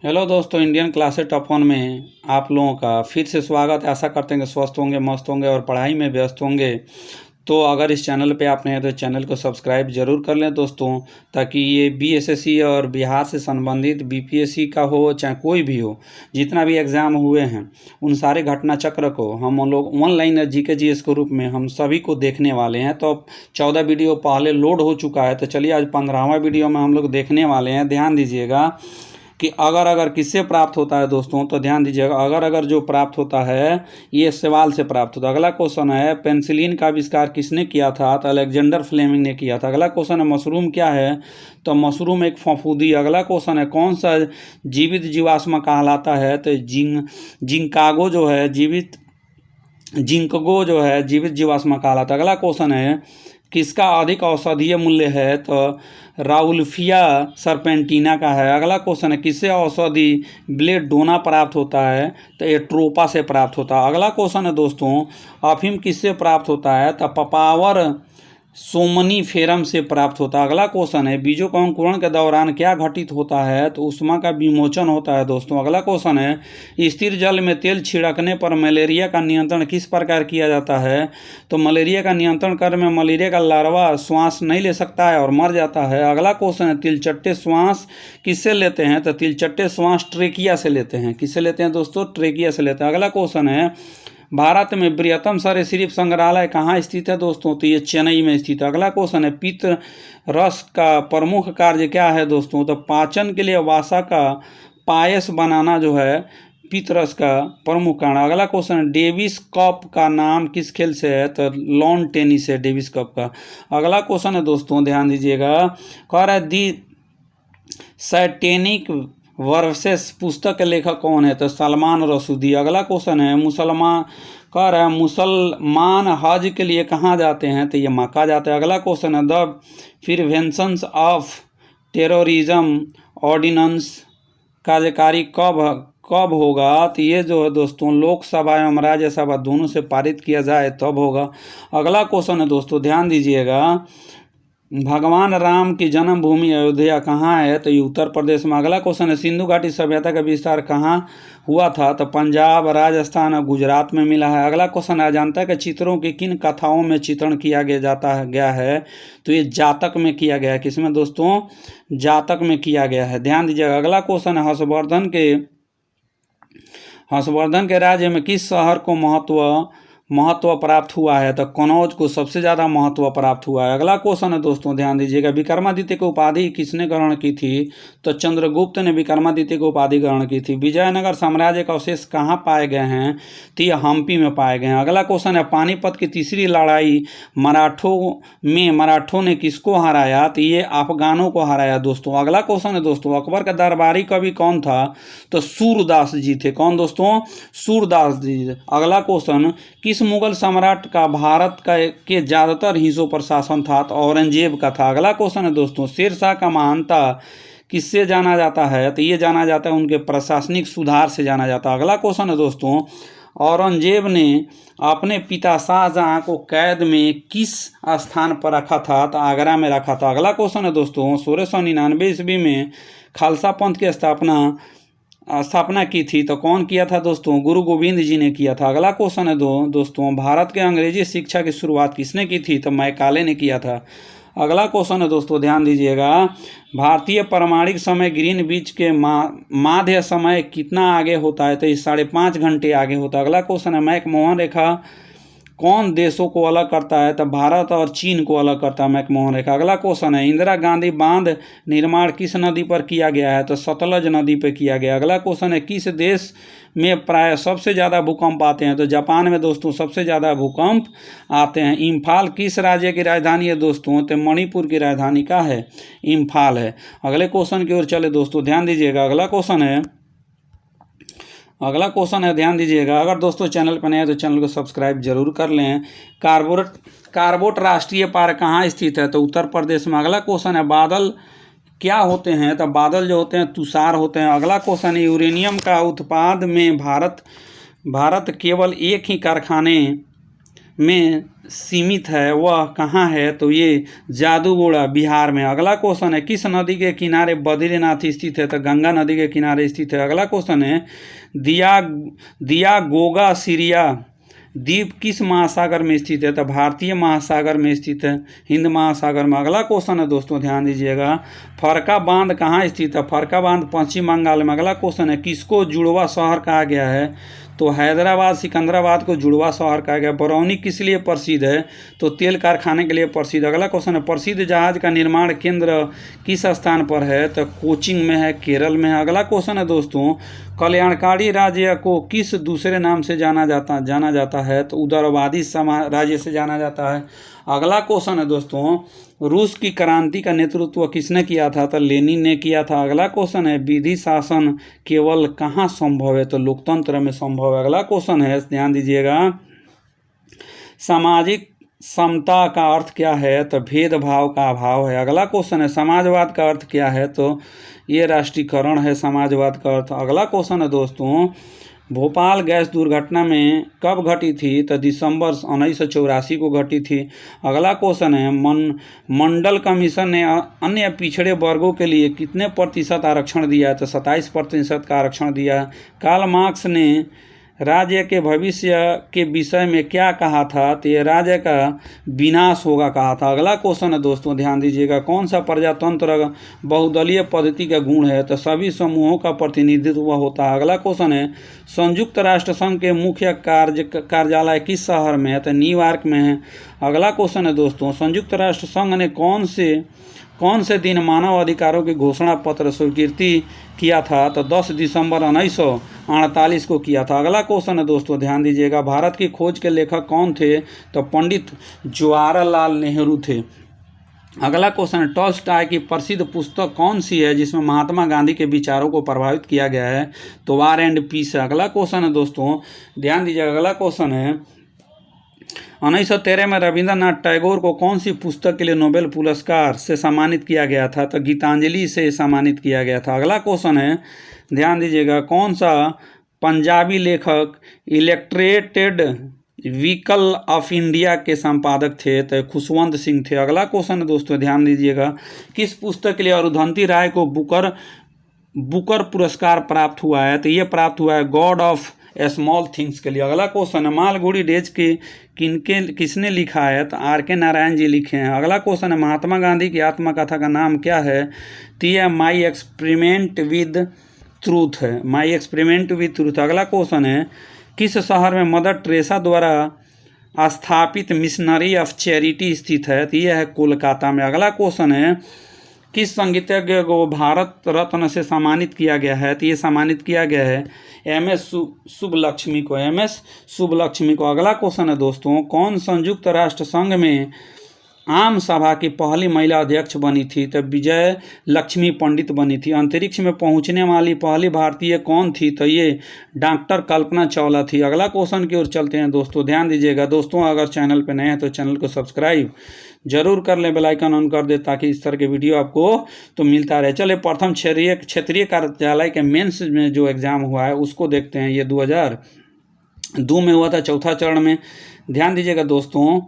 Hello दोस्तों, Indian classes top one में आप लोगों का फिर से स्वागत है। आशा करते हैं कि स्वस्थ होंगे, मस्त होंगे और पढ़ाई में व्यस्त होंगे। तो अगर इस चैनल पे आप नए हैं तो चैनल को सब्सक्राइब जरूर कर लें दोस्तों, ताकि ये बीएसएससी और बिहार से संबंधित बीपीएससी का हो चाहे कोई भी हो, जितना भी एग्ज़ाम हुए हैं उन सारे घटना चक्र को हम लोग ऑनलाइन जीके जीएस के रूप में हम सभी को देखने वाले हैं। तो 14 वीडियो पहले लोड हो चुका है, तो चलिए आज 15वां वीडियो में हम लोग देखने वाले हैं। ध्यान दीजिएगा कि अगर किससे प्राप्त होता है दोस्तों, तो ध्यान दीजिएगा, अगर जो प्राप्त होता है ये सवाल से प्राप्त होता है। अगला क्वेश्चन है, पेनिसिलिन का आविष्कार किसने किया था? तो अलेक्जेंडर फ्लेमिंग ने किया था। अगला क्वेश्चन है, मशरूम क्या है? तो मशरूम एक फफूंदी। अगला क्वेश्चन है, कौन सा जीवित जीवाश्म कहलाता है? तो जिंकागो जो है जिंकगो जो है जीवित जीवाश्म कहलाता है। अगला क्वेश्चन है, किसका अधिक औषधीय मूल्य है? तो राउल्फिया सरपेंटिना का है। अगला क्वेश्चन है, किससे औषधि बेलेडोना प्राप्त होता है? तो एट्रोपा से प्राप्त होता है। अगला क्वेश्चन है दोस्तों, अफीम किससे प्राप्त होता है? तो पापावर सोमनीफेरम से प्राप्त होता है। अगला क्वेश्चन है, बीजों का अंकुरण के दौरान क्या घटित होता है? तो ऊष्मा का विमोचन होता है दोस्तों। अगला क्वेश्चन है, स्थिर जल में तेल छिड़कने पर मलेरिया का नियंत्रण किस प्रकार किया जाता है? तो मलेरिया का नियंत्रण करने में मलेरिया का लार्वा श्वास नहीं ले सकता है और मर जाता है। अगला क्वेश्चन है, तिलचट्टे श्वास किससे लेते हैं? तो तिलचट्टे श्वास ट्रेकिया से लेते हैं। किससे लेते हैं दोस्तों? ट्रेकिया से लेते हैं। अगला क्वेश्चन है, भारत में बृहत्तम सरीसृप संग्रहालय कहाँ स्थित है दोस्तों? तो ये चेन्नई में स्थित है। अगला क्वेश्चन है, पित्त रस का प्रमुख कार्य क्या है दोस्तों? तो पाचन के लिए वसा का पायस बनाना जो है पित्त रस का प्रमुख कारण। अगला क्वेश्चन है, डेविस कप का नाम किस खेल से है? तो लॉन टेनिस है डेविस कप का। अगला क्वेश्चन है दोस्तों, ध्यान दीजिएगा, कह रहा है दी सैटेनिक वर्सेस पुस्तक के लेखक कौन है? तो सलमान रसूदी। अगला क्वेश्चन है, कह रहा है मुसलमान हज के लिए कहाँ जाते हैं? तो ये मक्का जाते हैं। अगला क्वेश्चन है, the prevention of terrorism ordinance कार्यकारी कब होगा? तो ये जो है दोस्तों लोकसभा एवं राज्यसभा दोनों से पारित किया जाए तब होगा। अगला क्वेश्चन है दोस्तों, ध्यान दीजिएगा, भगवान राम की जन्मभूमि अयोध्या कहाँ है? तो ये उत्तर प्रदेश में। अगला क्वेश्चन है, सिंधु घाटी सभ्यता का विस्तार कहाँ हुआ था? तो पंजाब, राजस्थान और गुजरात में मिला है। अगला क्वेश्चन है, जानता है कि चित्रों के किन कथाओं में चित्रण किया गया है? तो ये जातक में किया गया है। किसमें दोस्तों? जातक में किया गया है। ध्यान दीजिएगा। अगला क्वेश्चन है, हर्षवर्धन के राज्य में किस शहर को महत्व प्राप्त हुआ है? तो कनौज को सबसे ज़्यादा महत्व प्राप्त हुआ है। अगला क्वेश्चन है दोस्तों, ध्यान दीजिएगा, विक्रमादित्य की उपाधि किसने ग्रहण की थी? तो चंद्रगुप्त ने विक्रमादित्य की उपाधि ग्रहण की थी। विजयनगर साम्राज्य का अवशेष कहाँ पाए गए हैं? तो ये हम्पी में पाए गए हैं। अगला क्वेश्चन है, पानीपत की तीसरी लड़ाई मराठों ने किसको हराया? तो ये अफगानों को हराया दोस्तों। अगला क्वेश्चन है दोस्तों, अकबर का दरबारी कवि कौन था? तो सूरदास जी थे। कौन दोस्तों? सूरदास जी। अगला क्वेश्चन, किस मुगल सम्राट का भारत के ज़्यादातर हिस्सों पर शासन था? तो औरंगजेब का था। अगला क्वेश्चन है दोस्तों, शेरशाह का महानता किससे जाना जाता है? तो ये जाना जाता है उनके प्रशासनिक सुधार से जाना जाता है। अगला क्वेश्चन है दोस्तों, औरंगजेब ने अपने पिता शाहजहां को कैद में किस स्थान पर रखा था? तो आगरा में रखा था। अगला क्वेश्चन है दोस्तों, 1699 ईस्वी में खालसा पंथ की स्थापना की थी तो कौन किया था दोस्तों? गुरु गोविंद जी ने किया था। अगला क्वेश्चन है दोस्तों, भारत के अंग्रेजी शिक्षा की शुरुआत किसने की थी? तो मैकाले ने किया था। अगला क्वेश्चन है दोस्तों, ध्यान दीजिएगा, भारतीय प्रमाणिक समय ग्रीनविच के माध्य समय कितना आगे होता है? तो ये 5.5 घंटे आगे होता है। अगला क्वेश्चन है, मैकमोहन रेखा कौन देशों को अलग करता है? तो भारत और चीन को अलग करता है मैकमोहन रेखा। अगला क्वेश्चन है, इंदिरा गांधी बांध निर्माण किस नदी पर किया गया है? तो सतलज नदी पर किया गया। अगला क्वेश्चन है, किस देश में प्राय सबसे ज़्यादा भूकंप आते हैं? तो जापान में दोस्तों सबसे ज़्यादा भूकंप आते हैं। इम्फाल किस राज्य की राजधानी है दोस्तों? तो मणिपुर की राजधानी का है इम्फाल है। अगले क्वेश्चन की ओर चले दोस्तों, ध्यान दीजिएगा। अगला क्वेश्चन है, ध्यान दीजिएगा, अगर दोस्तों चैनल पर नए हैं तो चैनल को सब्सक्राइब जरूर कर लें। कार्बोट राष्ट्रीय पार्क कहाँ स्थित है? तो उत्तर प्रदेश में। अगला क्वेश्चन है, बादल क्या होते हैं? तो बादल जो होते हैं तुषार होते हैं। अगला क्वेश्चन है, यूरेनियम का उत्पाद में भारत केवल एक ही कारखाने में सीमित है वह कहाँ है? तो ये जादूगोड़ा बिहार में। अगला क्वेश्चन है किस नदी के किनारे बद्रीनाथ स्थित है? तो गंगा नदी के किनारे स्थित है। अगला क्वेश्चन है दियागोगा सीरिया द्वीप किस महासागर में स्थित है? तो भारतीय महासागर में स्थित है, हिंद महासागर में। अगला क्वेश्चन है दोस्तों ध्यान दीजिएगा, फरक्का बांध कहाँ स्थित है? फरक्का बांध पश्चिम बंगाल में। अगला क्वेश्चन है किसको जुड़वा शहर कहा गया है? तो हैदराबाद सिकंदराबाद को जुड़वा शहर कहा गया। बरौनी किस लिए प्रसिद्ध है? तो तेल कारखाने के लिए प्रसिद्ध। अगला क्वेश्चन है प्रसिद्ध जहाज का निर्माण केंद्र किस स्थान पर है? तो कोचिंग में है, केरल में है। अगला क्वेश्चन है दोस्तों कल्याणकारी राज्य को किस दूसरे नाम से जाना जाता है? तो उदारवादी राज्य से जाना जाता है। अगला क्वेश्चन है दोस्तों रूस की क्रांति का नेतृत्व किसने किया था? तो लेनिन ने किया था। अगला क्वेश्चन है विधि शासन केवल कहाँ संभव है? तो लोकतंत्र में संभव है। अगला क्वेश्चन है ध्यान दीजिएगा, सामाजिक समता का अर्थ क्या है? तो भेदभाव का अभाव है। अगला क्वेश्चन है समाजवाद का अर्थ क्या है? तो ये राष्ट्रीयकरण है समाजवाद का अर्थ। अगला क्वेश्चन है दोस्तों भोपाल गैस दुर्घटना में कब घटी थी? तो दिसंबर 1984 को घटी थी। अगला क्वेश्चन है मंडल कमीशन ने अन्य पिछड़े वर्गों के लिए कितने प्रतिशत आरक्षण दिया है? तो 27% का आरक्षण दिया है। कार्ल मार्क्स ने राज्य के भविष्य के विषय में क्या कहा था? तो ये राज्य का विनाश होगा कहा था। अगला क्वेश्चन है दोस्तों ध्यान दीजिएगा, कौन सा प्रजातंत्र बहुदलीय पद्धति का गुण है? तो सभी समूहों का प्रतिनिधित्व होता है। अगला क्वेश्चन है संयुक्त राष्ट्र संघ के मुख्य कार्यालय किस शहर में है? तो न्यूयॉर्क में है। अगला क्वेश्चन है दोस्तों संयुक्त राष्ट्र संघ ने कौन से दिन मानव अधिकारों की घोषणा पत्र स्वीकृति किया था? तो 10 दिसंबर 1948 को किया था। अगला क्वेश्चन है दोस्तों ध्यान दीजिएगा, भारत की खोज के लेखक कौन थे? तो पंडित जवाहरलाल नेहरू थे। अगला क्वेश्चन है टॉल्स्टॉय की प्रसिद्ध पुस्तक कौन सी है जिसमें महात्मा गांधी के विचारों को प्रभावित किया गया है? तो वार एंड पीस है। अगला क्वेश्चन है दोस्तों ध्यान दीजिएगा, अगला क्वेश्चन है 1913 में रविंद्रनाथ टैगोर को कौन सी पुस्तक के लिए नोबेल पुरस्कार से सम्मानित किया गया था? तो गीतांजलि से सम्मानित किया गया था। अगला क्वेश्चन है ध्यान दीजिएगा, कौन सा पंजाबी लेखक इलेक्ट्रेटेड व्हीकल ऑफ इंडिया के संपादक थे? तो खुशवंत सिंह थे। अगला क्वेश्चन है दोस्तों ध्यान दीजिएगा, किस पुस्तक के लिए अरुंधति राय को बुकर पुरस्कार प्राप्त हुआ है? तो ये प्राप्त हुआ है गॉड ऑफ स्मॉल थिंग्स के लिए। अगला क्वेश्चन है मालगुडी डेज के किसने लिखा है? तो आर.के. नारायण जी लिखे हैं। अगला क्वेश्चन है महात्मा गांधी की आत्मकथा का नाम क्या है? तो यह माई एक्सपेरिमेंट विद ट्रूथ है, माई एक्सपेरिमेंट विद ट्रूथ। अगला क्वेश्चन है किस शहर में मदर टेरेसा द्वारा स्थापित मिशनरी ऑफ चैरिटी स्थित है? तो यह है कोलकाता में। अगला क्वेश्चन है किस संगीतज्ञ को भारत रत्न से सम्मानित किया गया है? तो ये सम्मानित किया गया है एम.एस. सुब्बलक्ष्मी को, एम.एस. सुब्बलक्ष्मी को। अगला क्वेश्चन है दोस्तों कौन संयुक्त राष्ट्र संघ में आम सभा की पहली महिला अध्यक्ष बनी थी? तो विजय लक्ष्मी पंडित बनी थी। अंतरिक्ष में पहुंचने वाली पहली भारतीय कौन थी? तो ये डॉक्टर कल्पना चावला थी। अगला क्वेश्चन की ओर चलते हैं दोस्तों ध्यान दीजिएगा। दोस्तों अगर चैनल पर नए हैं तो चैनल को सब्सक्राइब जरूर कर लें, बेल आइकन ऑन कर दे ताकि इस तरह के वीडियो आपको तो मिलता रहे। चलिए प्रथम क्षेत्रीय कार्यालय के मेंस में जो एग्जाम हुआ है उसको देखते हैं। ये 2002 में हुआ था चौथा चरण में। ध्यान दीजिएगा दोस्तों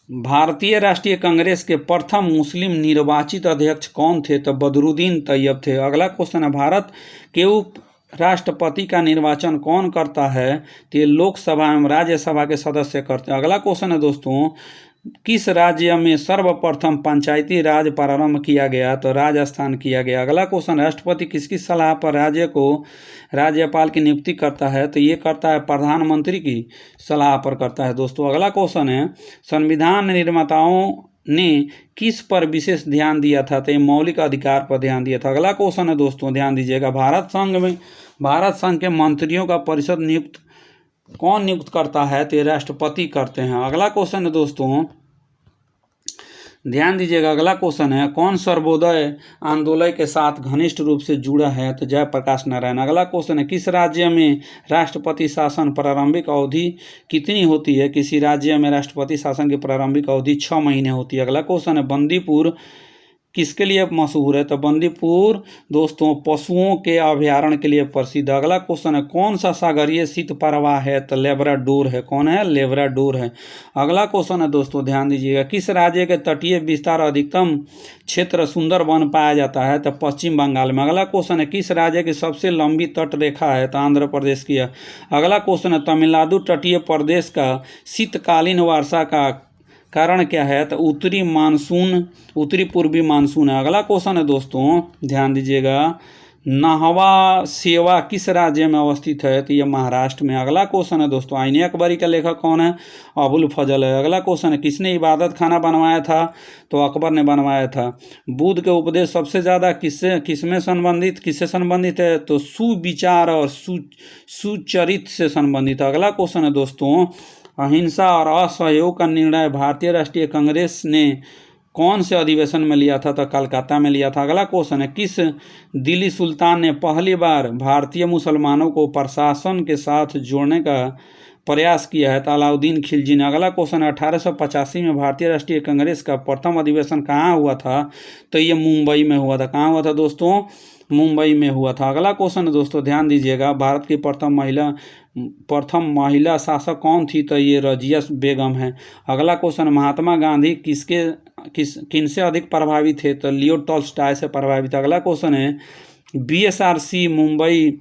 भारतीय राष्ट्रीय कांग्रेस के प्रथम मुस्लिम निर्वाचित अध्यक्ष कौन थे? तो बदरुद्दीन तैयब थे। अगला क्वेश्चन है भारत के उप राष्ट्रपति का निर्वाचन कौन करता है? तो ये लोकसभा एवं राज्यसभा के सदस्य करते हैं। अगला क्वेश्चन है दोस्तों किस राज्य में सर्वप्रथम पंचायती राज प्रारंभ किया गया? तो राजस्थान किया गया। अगला क्वेश्चन राष्ट्रपति किसकी सलाह पर राज्य को राज्यपाल की नियुक्ति करता है? तो ये करता है प्रधानमंत्री की सलाह पर करता है दोस्तों। अगला क्वेश्चन है संविधान निर्माताओं ने किस पर विशेष ध्यान दिया था? तो ये मौलिक अधिकार पर ध्यान दिया था। अगला क्वेश्चन है दोस्तों ध्यान दीजिएगा भारत संघ के मंत्रियों का परिषद कौन नियुक्त करता है? तो ये राष्ट्रपति करते हैं। अगला क्वेश्चन है दोस्तों ध्यान दीजिएगा, अगला क्वेश्चन है कौन सर्वोदय आंदोलन के साथ घनिष्ठ रूप से जुड़ा है? तो जयप्रकाश नारायण। अगला क्वेश्चन है किस राज्य में राष्ट्रपति शासन प्रारंभिक अवधि कितनी होती है? किसी राज्य में राष्ट्रपति शासन की प्रारंभिक अवधि 6 महीने होती है। अगला क्वेश्चन है बंदीपुर किसके लिए मशहूर है? तो बंदीपुर दोस्तों पशुओं के अभ्यारण्य के लिए प्रसिद्ध है। अगला क्वेश्चन है, कौन सा सागरीय शीत प्रवाह है? तो लेब्राडोर है। कौन है? लेब्राडोर है। अगला क्वेश्चन है दोस्तों, ध्यान दीजिएगा, किस राज्य के तटीय विस्तार अधिकतम क्षेत्र सुंदरवन पाया जाता है? तो पश्चिम बंगाल में। अगला क्वेश्चन है, किस राज्य की सबसे लंबी तट रेखा है? तो आंध्र प्रदेश की है। अगला क्वेश्चन है, तमिलनाडु तटीय प्रदेश का शीतकालीन वर्षा का कारण क्या है? तो उत्तरी पूर्वी मानसून है। अगला क्वेश्चन है दोस्तों, ध्यान दीजिएगा, नाहवा सेवा किस राज्य में अवस्थित है? तो ये महाराष्ट्र में। अगला क्वेश्चन है दोस्तों, आईने अकबरी का लेखक कौन है? अबुल फजल है। अगला क्वेश्चन है, किसने इबादत खाना बनवाया था? तो अकबर ने बनवाया था। बुद्ध के उपदेश सबसे ज़्यादा किससे संबंधित है? तो सुविचार और सुचरित से संबंधित है। अगला क्वेश्चन है दोस्तों, अहिंसा और असहयोग का निर्णय भारतीय राष्ट्रीय कांग्रेस ने कौन से अधिवेशन में लिया था? तो कलकत्ता में लिया था। अगला क्वेश्चन है, किस दिल्ली सुल्तान ने पहली बार भारतीय मुसलमानों को प्रशासन के साथ जोड़ने का प्रयास किया है? तो अलाउद्दीन खिलजी ने। अगला क्वेश्चन है, 1885 में भारतीय राष्ट्रीय कांग्रेस का प्रथम अधिवेशन कहाँ हुआ था? तो ये मुंबई में हुआ था। कहाँ हुआ था दोस्तों? मुंबई में हुआ था। अगला क्वेश्चन है दोस्तों, ध्यान दीजिएगा, भारत की प्रथम महिला शासक कौन थी? तो ये रजिया बेगम है। अगला क्वेश्चन, महात्मा गांधी किनसे अधिक प्रभावित थे? तो लियो टॉल्स्टॉय से प्रभावित। अगला क्वेश्चन है, बीएसआरसी मुंबई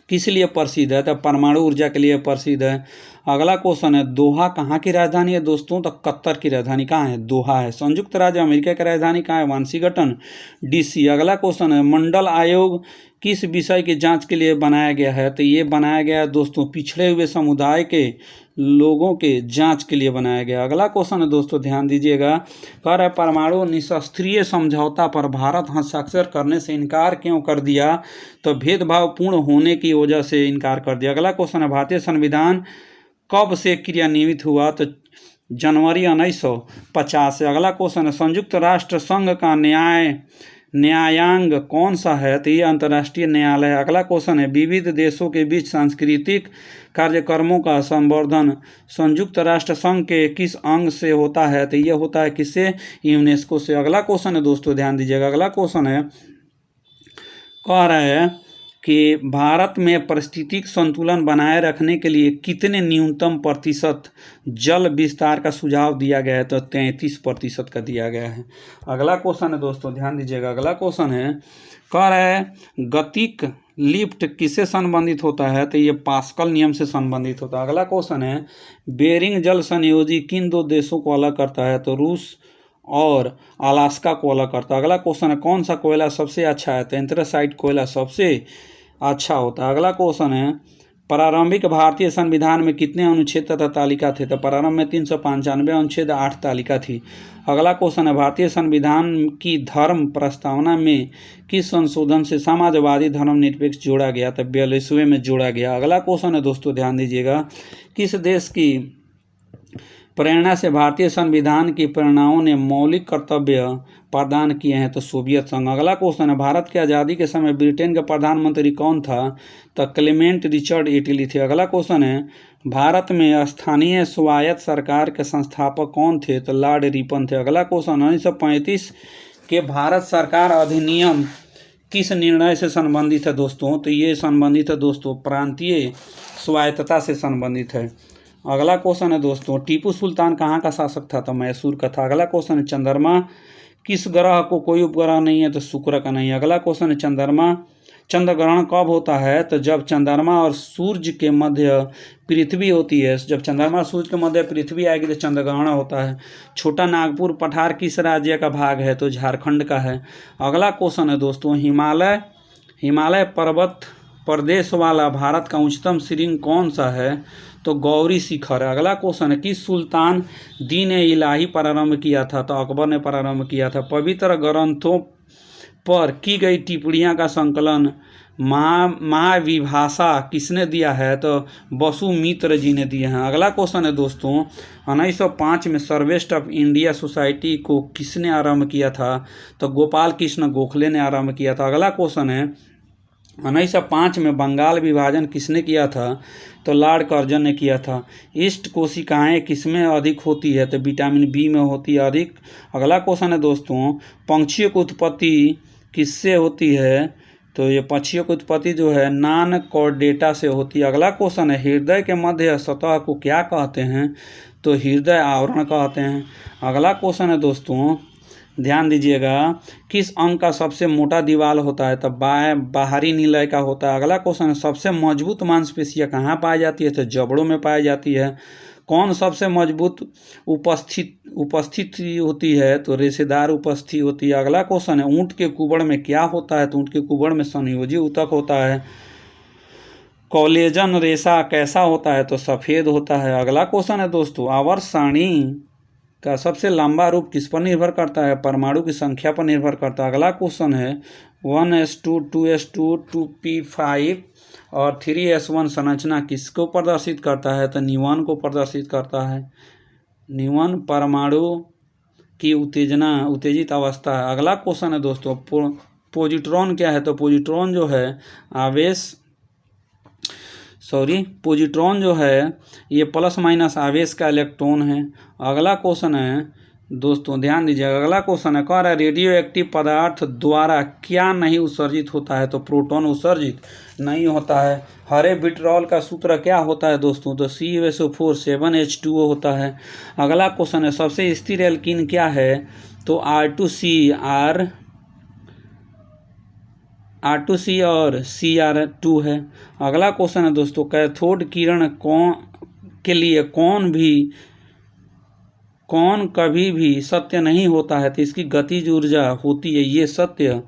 किस लिए प्रसिद्ध है? तो परमाणु ऊर्जा के लिए प्रसिद्ध है। अगला क्वेश्चन है, दोहा कहाँ की राजधानी है दोस्तों? तो कतर की राजधानी कहाँ है? दोहा है। संयुक्त राज्य अमेरिका की राजधानी कहाँ है? Washington DC. अगला क्वेश्चन है, मंडल आयोग किस विषय की जांच के लिए बनाया गया है? तो ये बनाया गया है दोस्तों पिछड़े हुए समुदाय के लोगों के जांच के लिए बनाया गया। अगला क्वेश्चन है दोस्तों, ध्यान दीजिएगा, कह रहा है परमाणु निशस्त्रीय समझौता पर भारत हस्ताक्षर करने से इनकार क्यों कर दिया? तो भेदभावपूर्ण होने की वजह से इनकार कर दिया। अगला क्वेश्चन है, भारतीय संविधान कब से क्रियान्वित हुआ? तो जनवरी 1950 से। अगला क्वेश्चन है, संयुक्त राष्ट्र संघ का न्यायांग कौन सा है? तो ये अंतर्राष्ट्रीय न्यायालय है। अगला क्वेश्चन है, विविध देशों के बीच सांस्कृतिक कार्यक्रमों का संवर्धन संयुक्त राष्ट्र संघ के किस अंग से होता है? तो ये होता है किससे? यूनेस्को से। अगला क्वेश्चन है दोस्तों, ध्यान दीजिएगा, अगला क्वेश्चन है, कह रहा है कि भारत में पारिस्थितिक संतुलन बनाए रखने के लिए कितने न्यूनतम प्रतिशत जल विस्तार का सुझाव दिया गया है? तो 33% का दिया गया है। अगला क्वेश्चन है दोस्तों, ध्यान दीजिएगा, अगला क्वेश्चन है, कह रहा है गतिक लिफ्ट किससे संबंधित होता है? तो ये पास्कल नियम से संबंधित होता है। अगला क्वेश्चन है, बेरिंग जल संयोजी किन दो देशों को अलग करता है? तो रूस और अलास्का को अलग करता है। अगला क्वेश्चन है, कौन सा कोयला सबसे अच्छा है? तो एंथ्रासाइट कोयला सबसे अच्छा होता है। अगला क्वेश्चन है, प्रारंभिक भारतीय संविधान में कितने अनुच्छेद तथा तालिका थे? तो प्रारंभ में 395 अनुच्छेद 8 तालिका थी। अगला क्वेश्चन है, भारतीय संविधान की धर्म प्रस्तावना में किस संशोधन से समाजवादी धर्मनिरपेक्ष जोड़ा गया? तो 42वें में जोड़ा गया। अगला क्वेश्चन है दोस्तों, ध्यान दीजिएगा, किस देश की प्रेरणा से भारतीय संविधान की प्रेरणाओं ने मौलिक कर्तव्य प्रदान किए हैं? तो सोवियत संघ। अगला क्वेश्चन है, भारत की आज़ादी के समय ब्रिटेन का प्रधानमंत्री कौन था? तो क्लेमेंट रिचर्ड एटली थे। अगला क्वेश्चन है, भारत में स्थानीय स्वायत्त सरकार के संस्थापक कौन थे? तो लॉर्ड रिपन थे। अगला क्वेश्चन, 1935 के भारत सरकार अधिनियम किस निर्णय से संबंधित है दोस्तों? तो ये संबंधित है दोस्तों प्रांतीय स्वायत्तता से संबंधित है। अगला क्वेश्चन है दोस्तों, टीपू सुल्तान कहाँ का शासक था? तो मैसूर का था। अगला क्वेश्चन है, चंद्रमा किस ग्रह को कोई उपग्रह नहीं है? तो शुक्र का नहीं है। अगला क्वेश्चन है, चंद्र ग्रहण कब होता है? तो जब चंद्रमा और सूर्य के मध्य पृथ्वी होती है। जब चंद्रमा और सूर्य के मध्य पृथ्वी आएगी तो चंद्र ग्रहण होता है। छोटा नागपुर पठार किस राज्य का भाग है? तो झारखंड का है। अगला क्वेश्चन है दोस्तों, हिमालय पर्वत प्रदेश वाला भारत का उच्चतम श्रृंग कौन सा है? तो गौरी शिखर है। अगला क्वेश्चन है, किस सुल्तान दीन इलाही प्रारंभ किया था? तो अकबर ने प्रारंभ किया था। पवित्र ग्रंथों पर की गई टिप्पणियां का संकलन महाविभाषा किसने दिया है? तो वसुमित्र जी ने दिए हैं। अगला क्वेश्चन है दोस्तों, 1905 में सर्वेस्ट ऑफ इंडिया सोसाइटी को किसने आरंभ किया था? तो गोपाल कृष्ण गोखले ने आरंभ किया था। अगला क्वेश्चन है, 1905 में बंगाल विभाजन किसने किया था? तो लॉर्ड कर्जन ने किया था। ईस्ट कोशिकाएं किसमें अधिक होती है? तो विटामिन बी में होती है अधिक। अगला क्वेश्चन है दोस्तों, पंछियों की उत्पत्ति किससे होती है? तो ये पक्षियों की उत्पत्ति जो है नॉन कॉर्डेटा से होती है। अगला क्वेश्चन है, हृदय के मध्य सतह को क्या कहते हैं? तो हृदय आवरण कहते हैं। अगला क्वेश्चन है दोस्तों, ध्यान दीजिएगा, किस अंग का सबसे मोटा दीवार होता है? तो बाहरी निलय का होता है। अगला क्वेश्चन है, सबसे मजबूत मांसपेशियां कहाँ पाई जाती है? तो जबड़ों में पाई जाती है। कौन सबसे मजबूत उपस्थित होती है? तो रेशेदार उपस्थिति होती है। अगला क्वेश्चन है, ऊंट के कुबड़ में क्या होता है? तो ऊंट के कुबड़ में संयोजी ऊतक होता है। कोलेजन रेशा कैसा होता है? तो सफ़ेद होता है। अगला क्वेश्चन है दोस्तों, आवर्त सारणी का सबसे लंबा रूप किस पर निर्भर करता है? परमाणु की संख्या पर निर्भर करता है। अगला क्वेश्चन है, 1s2 2s2 2p5 और 3s1 संरचना किसको प्रदर्शित करता है? तो न्यून को प्रदर्शित करता है। न्यून परमाणु की उत्तेजित अवस्था है। अगला क्वेश्चन है दोस्तों, पॉजिट्रॉन क्या है? तो पॉजिट्रॉन जो है पॉजिट्रॉन जो है ये प्लस माइनस आवेश का इलेक्ट्रॉन है। अगला क्वेश्चन है दोस्तों, ध्यान दीजिएगा, अगला क्वेश्चन है, कह रहा है रेडियो एक्टिव पदार्थ द्वारा क्या नहीं उत्सर्जित होता है? तो प्रोटॉन उत्सर्जित नहीं होता है। हरे विट्रॉल का सूत्र क्या होता है दोस्तों? तो CuSO4 7H2O होता है। अगला क्वेश्चन है, सबसे स्थिर एल्कीन क्या है? तो R2C और Cr2 है। अगला क्वेश्चन है दोस्तों, कैथोड किरण के लिए कौन कभी भी सत्य नहीं होता है? तो इसकी गतिज ऊर्जा होती है, ये सत्य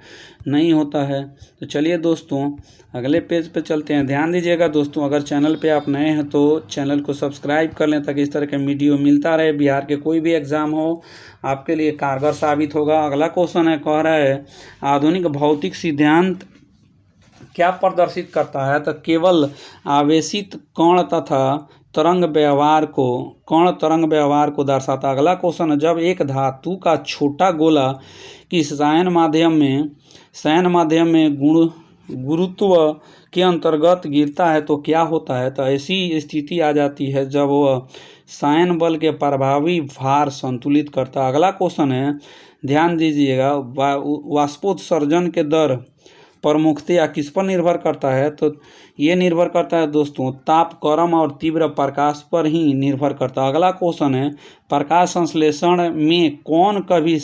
नहीं होता है। तो चलिए दोस्तों अगले पेज पे चलते हैं। ध्यान दीजिएगा दोस्तों, अगर चैनल पे आप नए हैं तो चैनल को सब्सक्राइब कर लें ताकि इस तरह के वीडियो मिलता रहे। बिहार के कोई भी एग्ज़ाम हो आपके लिए कारगर साबित होगा। अगला क्वेश्चन है, कह रहा है आधुनिक भौतिक सिद्धांत क्या प्रदर्शित करता है? तो केवल आवेशित कण तथा तरंग व्यवहार को दर्शाता। अगला क्वेश्चन है, जब एक धातु का छोटा गोला की शयन माध्यम में गुरुत्व के अंतर्गत गिरता है तो क्या होता है? तो ऐसी स्थिति आ जाती है जब वह शयन बल के प्रभावी भार संतुलित करता है। अगला क्वेश्चन है, ध्यान दीजिएगा, वाष्पोत्सर्जन के दर प्रमुखतया किस पर निर्भर करता है? तो ये निर्भर करता है दोस्तों ताप, गर्म और तीव्र प्रकाश पर ही निर्भर करता है। अगला क्वेश्चन है, प्रकाश संश्लेषण में कौन कभी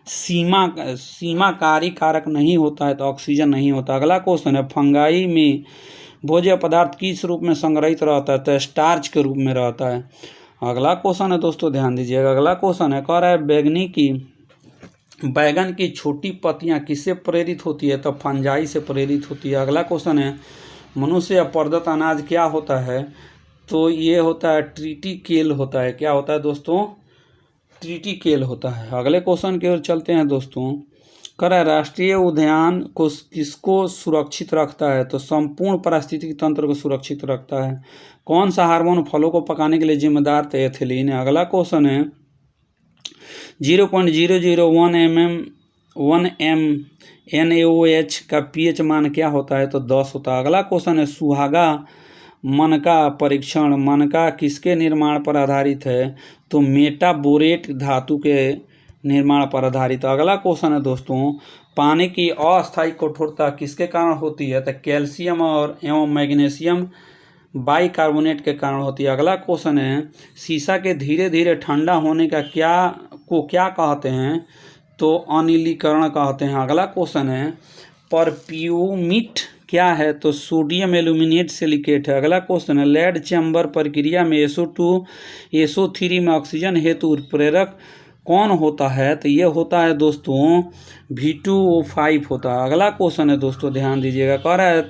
सीमाकारी कारक नहीं होता है? तो ऑक्सीजन नहीं होता। अगला क्वेश्चन है, फंगाई में भोज्य पदार्थ किस रूप में संग्रहित रहता है? तो स्टार्च के रूप में रहता है। अगला क्वेश्चन है दोस्तों, ध्यान दीजिएगा, अगला क्वेश्चन है, कह रहा है बैगन की छोटी पत्तियां किससे प्रेरित होती है? तो फंजाई से प्रेरित होती है। अगला क्वेश्चन है, मनुष्य या प्रदत्त अनाज क्या होता है? तो ये होता है ट्रिटिकेल होता है। क्या होता है दोस्तों? ट्रिटिकेल होता है। अगले क्वेश्चन की ओर चलते हैं दोस्तों, कह रहा है राष्ट्रीय उद्यान को किसको सुरक्षित रखता है? तो संपूर्ण पारिस्थितिकी तंत्र को सुरक्षित रखता है। कौन सा हार्मोन फलों को पकाने के लिए जिम्मेदार? तो एथिलीन है। अगला क्वेश्चन है, 0.001 NaOH का pH मान क्या होता है? तो 10 होता है। अगला क्वेश्चन है, सुहागा मनका परीक्षण मनका किसके निर्माण पर आधारित है? तो मेटाबोरेट धातु के निर्माण पर आधारित। अगला क्वेश्चन है दोस्तों, पानी की अस्थायी कठोरता किसके कारण होती है? तो कैल्शियम और एवं मैग्नीशियम बाइकार्बोनेट के कारण होती है। अगला क्वेश्चन है, शीशा के धीरे धीरे ठंडा होने का क्या कहते हैं? तो अनिलीकरण कहते हैं। अगला क्वेश्चन है, परफ्यूमिट क्या है? तो सोडियम एल्यूमिनेट सिलिकेट है। अगला क्वेश्चन है, लेड चैम्बर प्रक्रिया में SO2 SO3 में ऑक्सीजन हेतु उत्प्रेरक कौन होता है? तो ये होता है दोस्तों V2O5 होता है। अगला क्वेश्चन है दोस्तों, ध्यान दीजिएगा, कह रहा है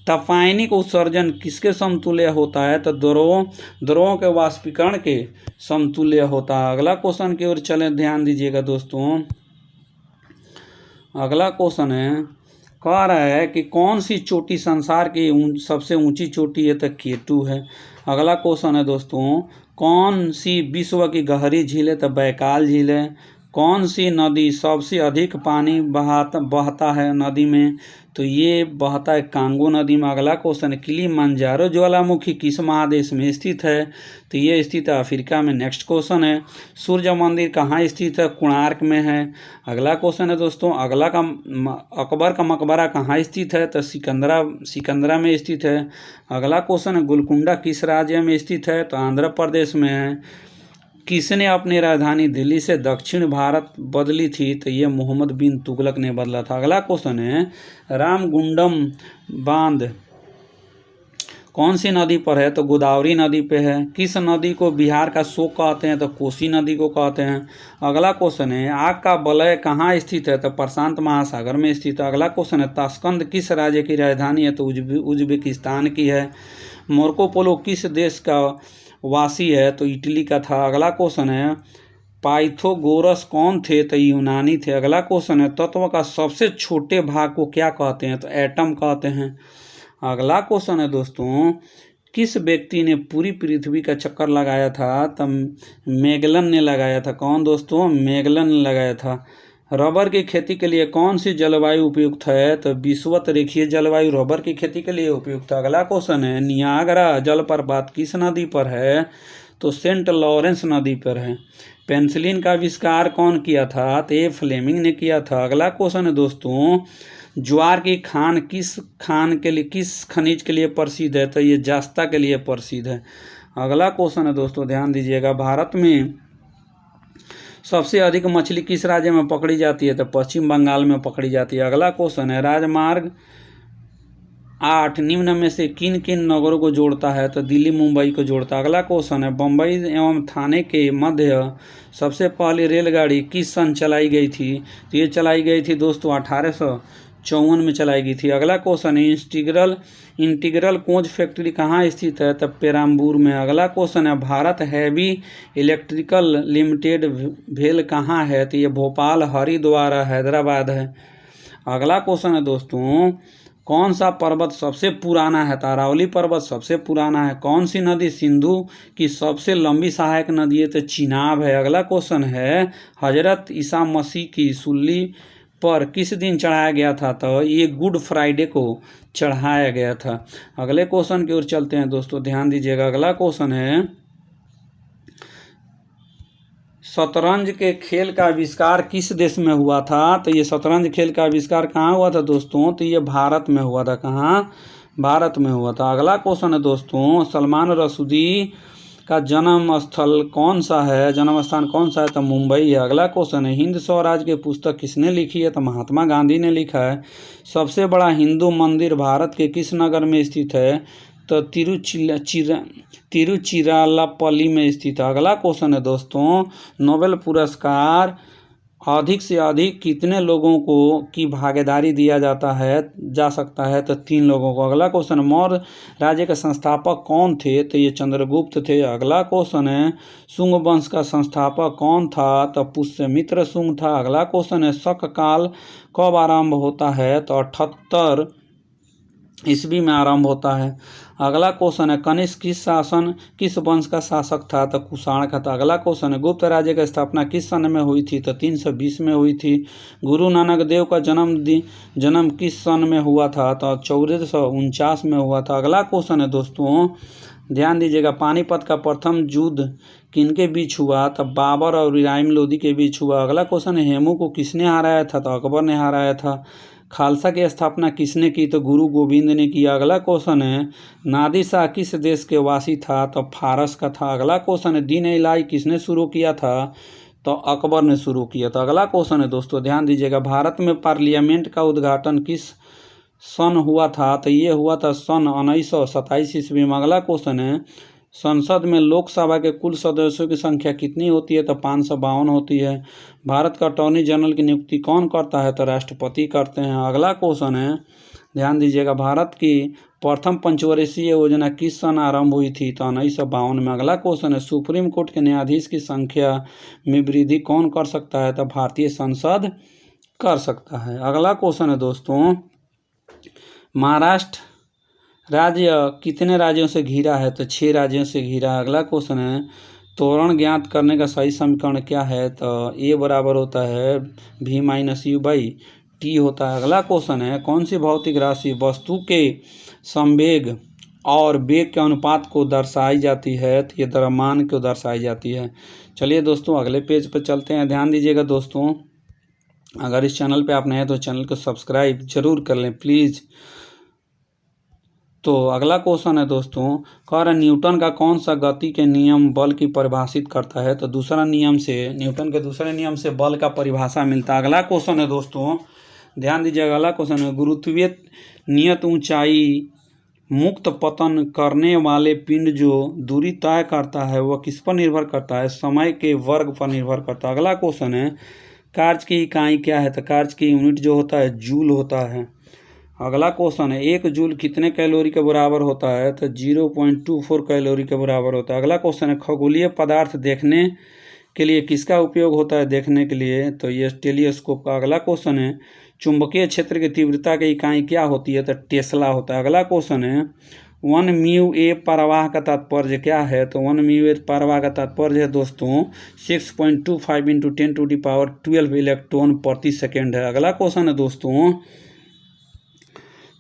तापायनिक उत्सर्जन किसके समतुल्य होता है? तो द्रवों के वाष्पीकरण के समतुल्य होता है। अगला क्वेश्चन की ओर चलें, ध्यान दीजिएगा दोस्तों, अगला क्वेश्चन है, कह रहा है कि कौन सी चोटी संसार की सबसे ऊंची चोटी है? तो K2 है। अगला क्वेश्चन है दोस्तों, कौन सी विश्व की गहरी झील है? तो बैकाल झील है। कौन सी नदी सबसे अधिक पानी बहता है नदी में? तो ये बहता है कांगो नदी में। अगला क्वेश्चन है, किलिमंजारो ज्वालामुखी किस महादेश में स्थित है? तो ये स्थित है अफ्रीका में। नेक्स्ट क्वेश्चन है, सूर्य मंदिर कहाँ स्थित है? कोणार्क में है। अगला क्वेश्चन है दोस्तों, अकबर का मकबरा कहाँ स्थित है? तो सिकंदरा में स्थित है। अगला क्वेश्चन है, गोलकुंडा किस राज्य में स्थित है? तो आंध्र प्रदेश में है। किसने अपनी राजधानी दिल्ली से दक्षिण भारत बदली थी? तो ये मोहम्मद बिन तुगलक ने बदला था। अगला क्वेश्चन है, रामगुंडम बांध कौन सी नदी पर है? तो गोदावरी नदी पे है। किस नदी को बिहार का शोक कहते हैं? तो कोसी नदी को कहते हैं। अगला क्वेश्चन है, आग का वलय कहाँ स्थित है? तो प्रशांत महासागर में स्थित है। अगला क्वेश्चन है, ताशकंद किस राज्य की राजधानी है? तो उज्बेकिस्तान की है। मार्को पोलो किस देश का वासी है? तो इटली का था। अगला क्वेश्चन है, पाइथागोरस कौन थे? तो यूनानी थे। अगला क्वेश्चन है, तत्व का सबसे छोटे भाग को क्या कहते हैं? तो एटम कहते हैं। अगला क्वेश्चन है दोस्तों, किस व्यक्ति ने पूरी पृथ्वी का चक्कर लगाया था? तब मैगलन ने लगाया था। कौन दोस्तों? मैगलन ने लगाया था। रबर की खेती के लिए कौन सी जलवायु उपयुक्त है? तो विषुवत रेखीय जलवायु रबर की खेती के लिए उपयुक्त है। अगला क्वेश्चन है, नियाग्रा जलप्रपात किस नदी पर है? तो सेंट लॉरेंस नदी पर है। पेनिसिलिन का आविष्कार कौन किया था? तो ये फ्लेमिंग ने किया था। अगला क्वेश्चन है दोस्तों, ज्वार की खान किस खनिज के लिए प्रसिद्ध है? तो ये जस्ता के लिए प्रसिद्ध है। अगला क्वेश्चन है दोस्तों, ध्यान दीजिएगा, भारत में सबसे अधिक मछली किस राज्य में पकड़ी जाती है? तो पश्चिम बंगाल में पकड़ी जाती है। अगला क्वेश्चन है, राजमार्ग 8 निम्न में से किन किन नगरों को जोड़ता है? तो दिल्ली मुंबई को जोड़ता है। अगला क्वेश्चन है, बम्बई एवं थाने के मध्य सबसे पहली रेलगाड़ी किस सन चलाई गई थी? तो ये चलाई गई थी दोस्तों 1854 में चलाई गई थी। अगला क्वेश्चन है, इंटीग्रल कोच फैक्ट्री कहाँ स्थित है? तब पेराम्बूर में। अगला क्वेश्चन है, भारत हैवी इलेक्ट्रिकल लिमिटेड भेल कहाँ है? तो ये भोपाल, हरिद्वार, हैदराबाद है। अगला क्वेश्चन है दोस्तों, कौन सा पर्वत सबसे पुराना है? तो अरावली पर्वत सबसे पुराना है। कौन सी नदी सिंधु की सबसे लंबी सहायक नदी है? तो चिनाब है। अगला क्वेश्चन है, हजरत ईसा मसीह की सूली पर किस दिन चढ़ाया गया था? तो ये गुड फ्राइडे को चढ़ाया गया था। अगले क्वेश्चन की ओर चलते हैं दोस्तों, ध्यान दीजिएगा। अगला क्वेश्चन है, शतरंज के खेल का आविष्कार किस देश में हुआ था? तो ये शतरंज खेल का आविष्कार कहाँ हुआ था दोस्तों? तो ये भारत में हुआ था। कहाँ? भारत में हुआ था। अगला क्वेश्चन है दोस्तों, सलमान रसूदी का जन्म स्थल कौन सा है? जन्म स्थान कौन सा है? तो मुंबई है। अगला क्वेश्चन है, हिंद स्वराज की पुस्तक किसने लिखी है? तो महात्मा गांधी ने लिखा है। सबसे बड़ा हिंदू मंदिर भारत के किस नगर में स्थित है? तो तिरुचिरापल्ली में स्थित है। अगला क्वेश्चन है दोस्तों, नोबेल पुरस्कार अधिक से अधिक कितने लोगों को की भागीदारी दिया जा सकता है? तो 3 लोगों को। अगला क्वेश्चन, मौर्य राज्य के संस्थापक कौन थे? तो ये चंद्रगुप्त थे। अगला क्वेश्चन है, शुंग वंश का संस्थापक कौन था? तो पुष्यमित्र शुंग था। अगला क्वेश्चन है, शक काल कब आरंभ होता है? तो 78 ईस्वी में आरंभ होता है। अगला क्वेश्चन है, कनिष्क किस वंश का शासक था? तो कुषाण का था। अगला क्वेश्चन है, गुप्त राज्य की स्थापना किस सन में हुई थी? तो 320 में हुई थी। गुरु नानक देव का जन्म किस सन में हुआ था? तो 1449 में हुआ था। अगला क्वेश्चन है दोस्तों, ध्यान दीजिएगा, पानीपत का प्रथम युद्ध किनके बीच हुआ? तब बाबर और इब्राहिम लोदी के बीच हुआ। अगला क्वेश्चन है, हेमू को किसने हराया था? तो अकबर ने हराया था। खालसा की स्थापना किसने की? तो गुरु गोविंद ने किया। अगला क्वेश्चन है, नादिर शाह किस देश के वासी था? तो फारस का था। अगला क्वेश्चन है, दीन इलाही किसने शुरू किया था? तो अकबर ने शुरू किया था। अगला क्वेश्चन है दोस्तों, ध्यान दीजिएगा, भारत में पार्लियामेंट का उद्घाटन किस सन हुआ था? तो ये हुआ था सन 1927 ईस्वी में। अगला क्वेश्चन है, संसद में लोकसभा के कुल सदस्यों की संख्या कितनी होती है? तो 552 होती है। भारत का अटॉर्नी जनरल की नियुक्ति कौन करता है? तो राष्ट्रपति करते हैं। अगला क्वेश्चन है, ध्यान दीजिएगा, भारत की प्रथम पंचवर्षीय योजना किस सन आरंभ हुई थी? तो 1952 में। अगला क्वेश्चन है, सुप्रीम कोर्ट के न्यायाधीश की संख्या में वृद्धि कौन कर सकता है? तो भारतीय संसद कर सकता है। अगला क्वेश्चन है दोस्तों, महाराष्ट्र राज्य कितने राज्यों से घिरा है? तो 6 राज्यों से घिरा है। अगला क्वेश्चन है, त्वरण ज्ञात करने का सही समीकरण क्या है? तो ए बराबर होता है v minus you by T होता है। अगला क्वेश्चन है, कौन सी भौतिक राशि वस्तु के संवेग और वेग के अनुपात को दर्शाई जाती है? तो ये द्रव्यमान को दर्शाई जाती है। चलिए दोस्तों अगले पेज पर चलते हैं। ध्यान दीजिएगा दोस्तों, अगर इस चैनल पे आप नए हैं तो चैनल को सब्सक्राइब जरूर कर लें प्लीज़। तो अगला क्वेश्चन है दोस्तों, कह रहा न्यूटन का कौन सा गति के नियम बल की परिभाषित करता है? तो दूसरा नियम से, न्यूटन के दूसरे नियम से बल का परिभाषा मिलता है। अगला क्वेश्चन है दोस्तों, ध्यान दीजिएगा, अगला क्वेश्चन है, गुरुत्वीय नियत ऊंचाई मुक्त पतन करने वाले पिंड जो दूरी तय करता है वह किस पर निर्भर करता है? समय के वर्ग पर निर्भर करता है। अगला क्वेश्चन है, कार्य की इकाई क्या है? तो कार्य की यूनिट जो होता है जूल होता है। अगला क्वेश्चन है, एक जूल कितने कैलोरी के बराबर होता है? तो 0.24 कैलोरी के बराबर होता है। अगला क्वेश्चन है, खगोलीय पदार्थ देखने के लिए किसका उपयोग होता है देखने के लिए? तो ये टेलीस्कोप का। अगला क्वेश्चन है, चुंबकीय क्षेत्र की तीव्रता की इकाई क्या होती है? तो टेस्ला होता है। अगला क्वेश्चन है, 1 म्यू ए प्रवाह का तात्पर्य क्या है? तो 1 म्यू ए प्रवाह का तात्पर्य है दोस्तों 6.25 × 10⁻12 इलेक्ट्रॉन प्रति सेकेंड है। अगला क्वेश्चन है दोस्तों,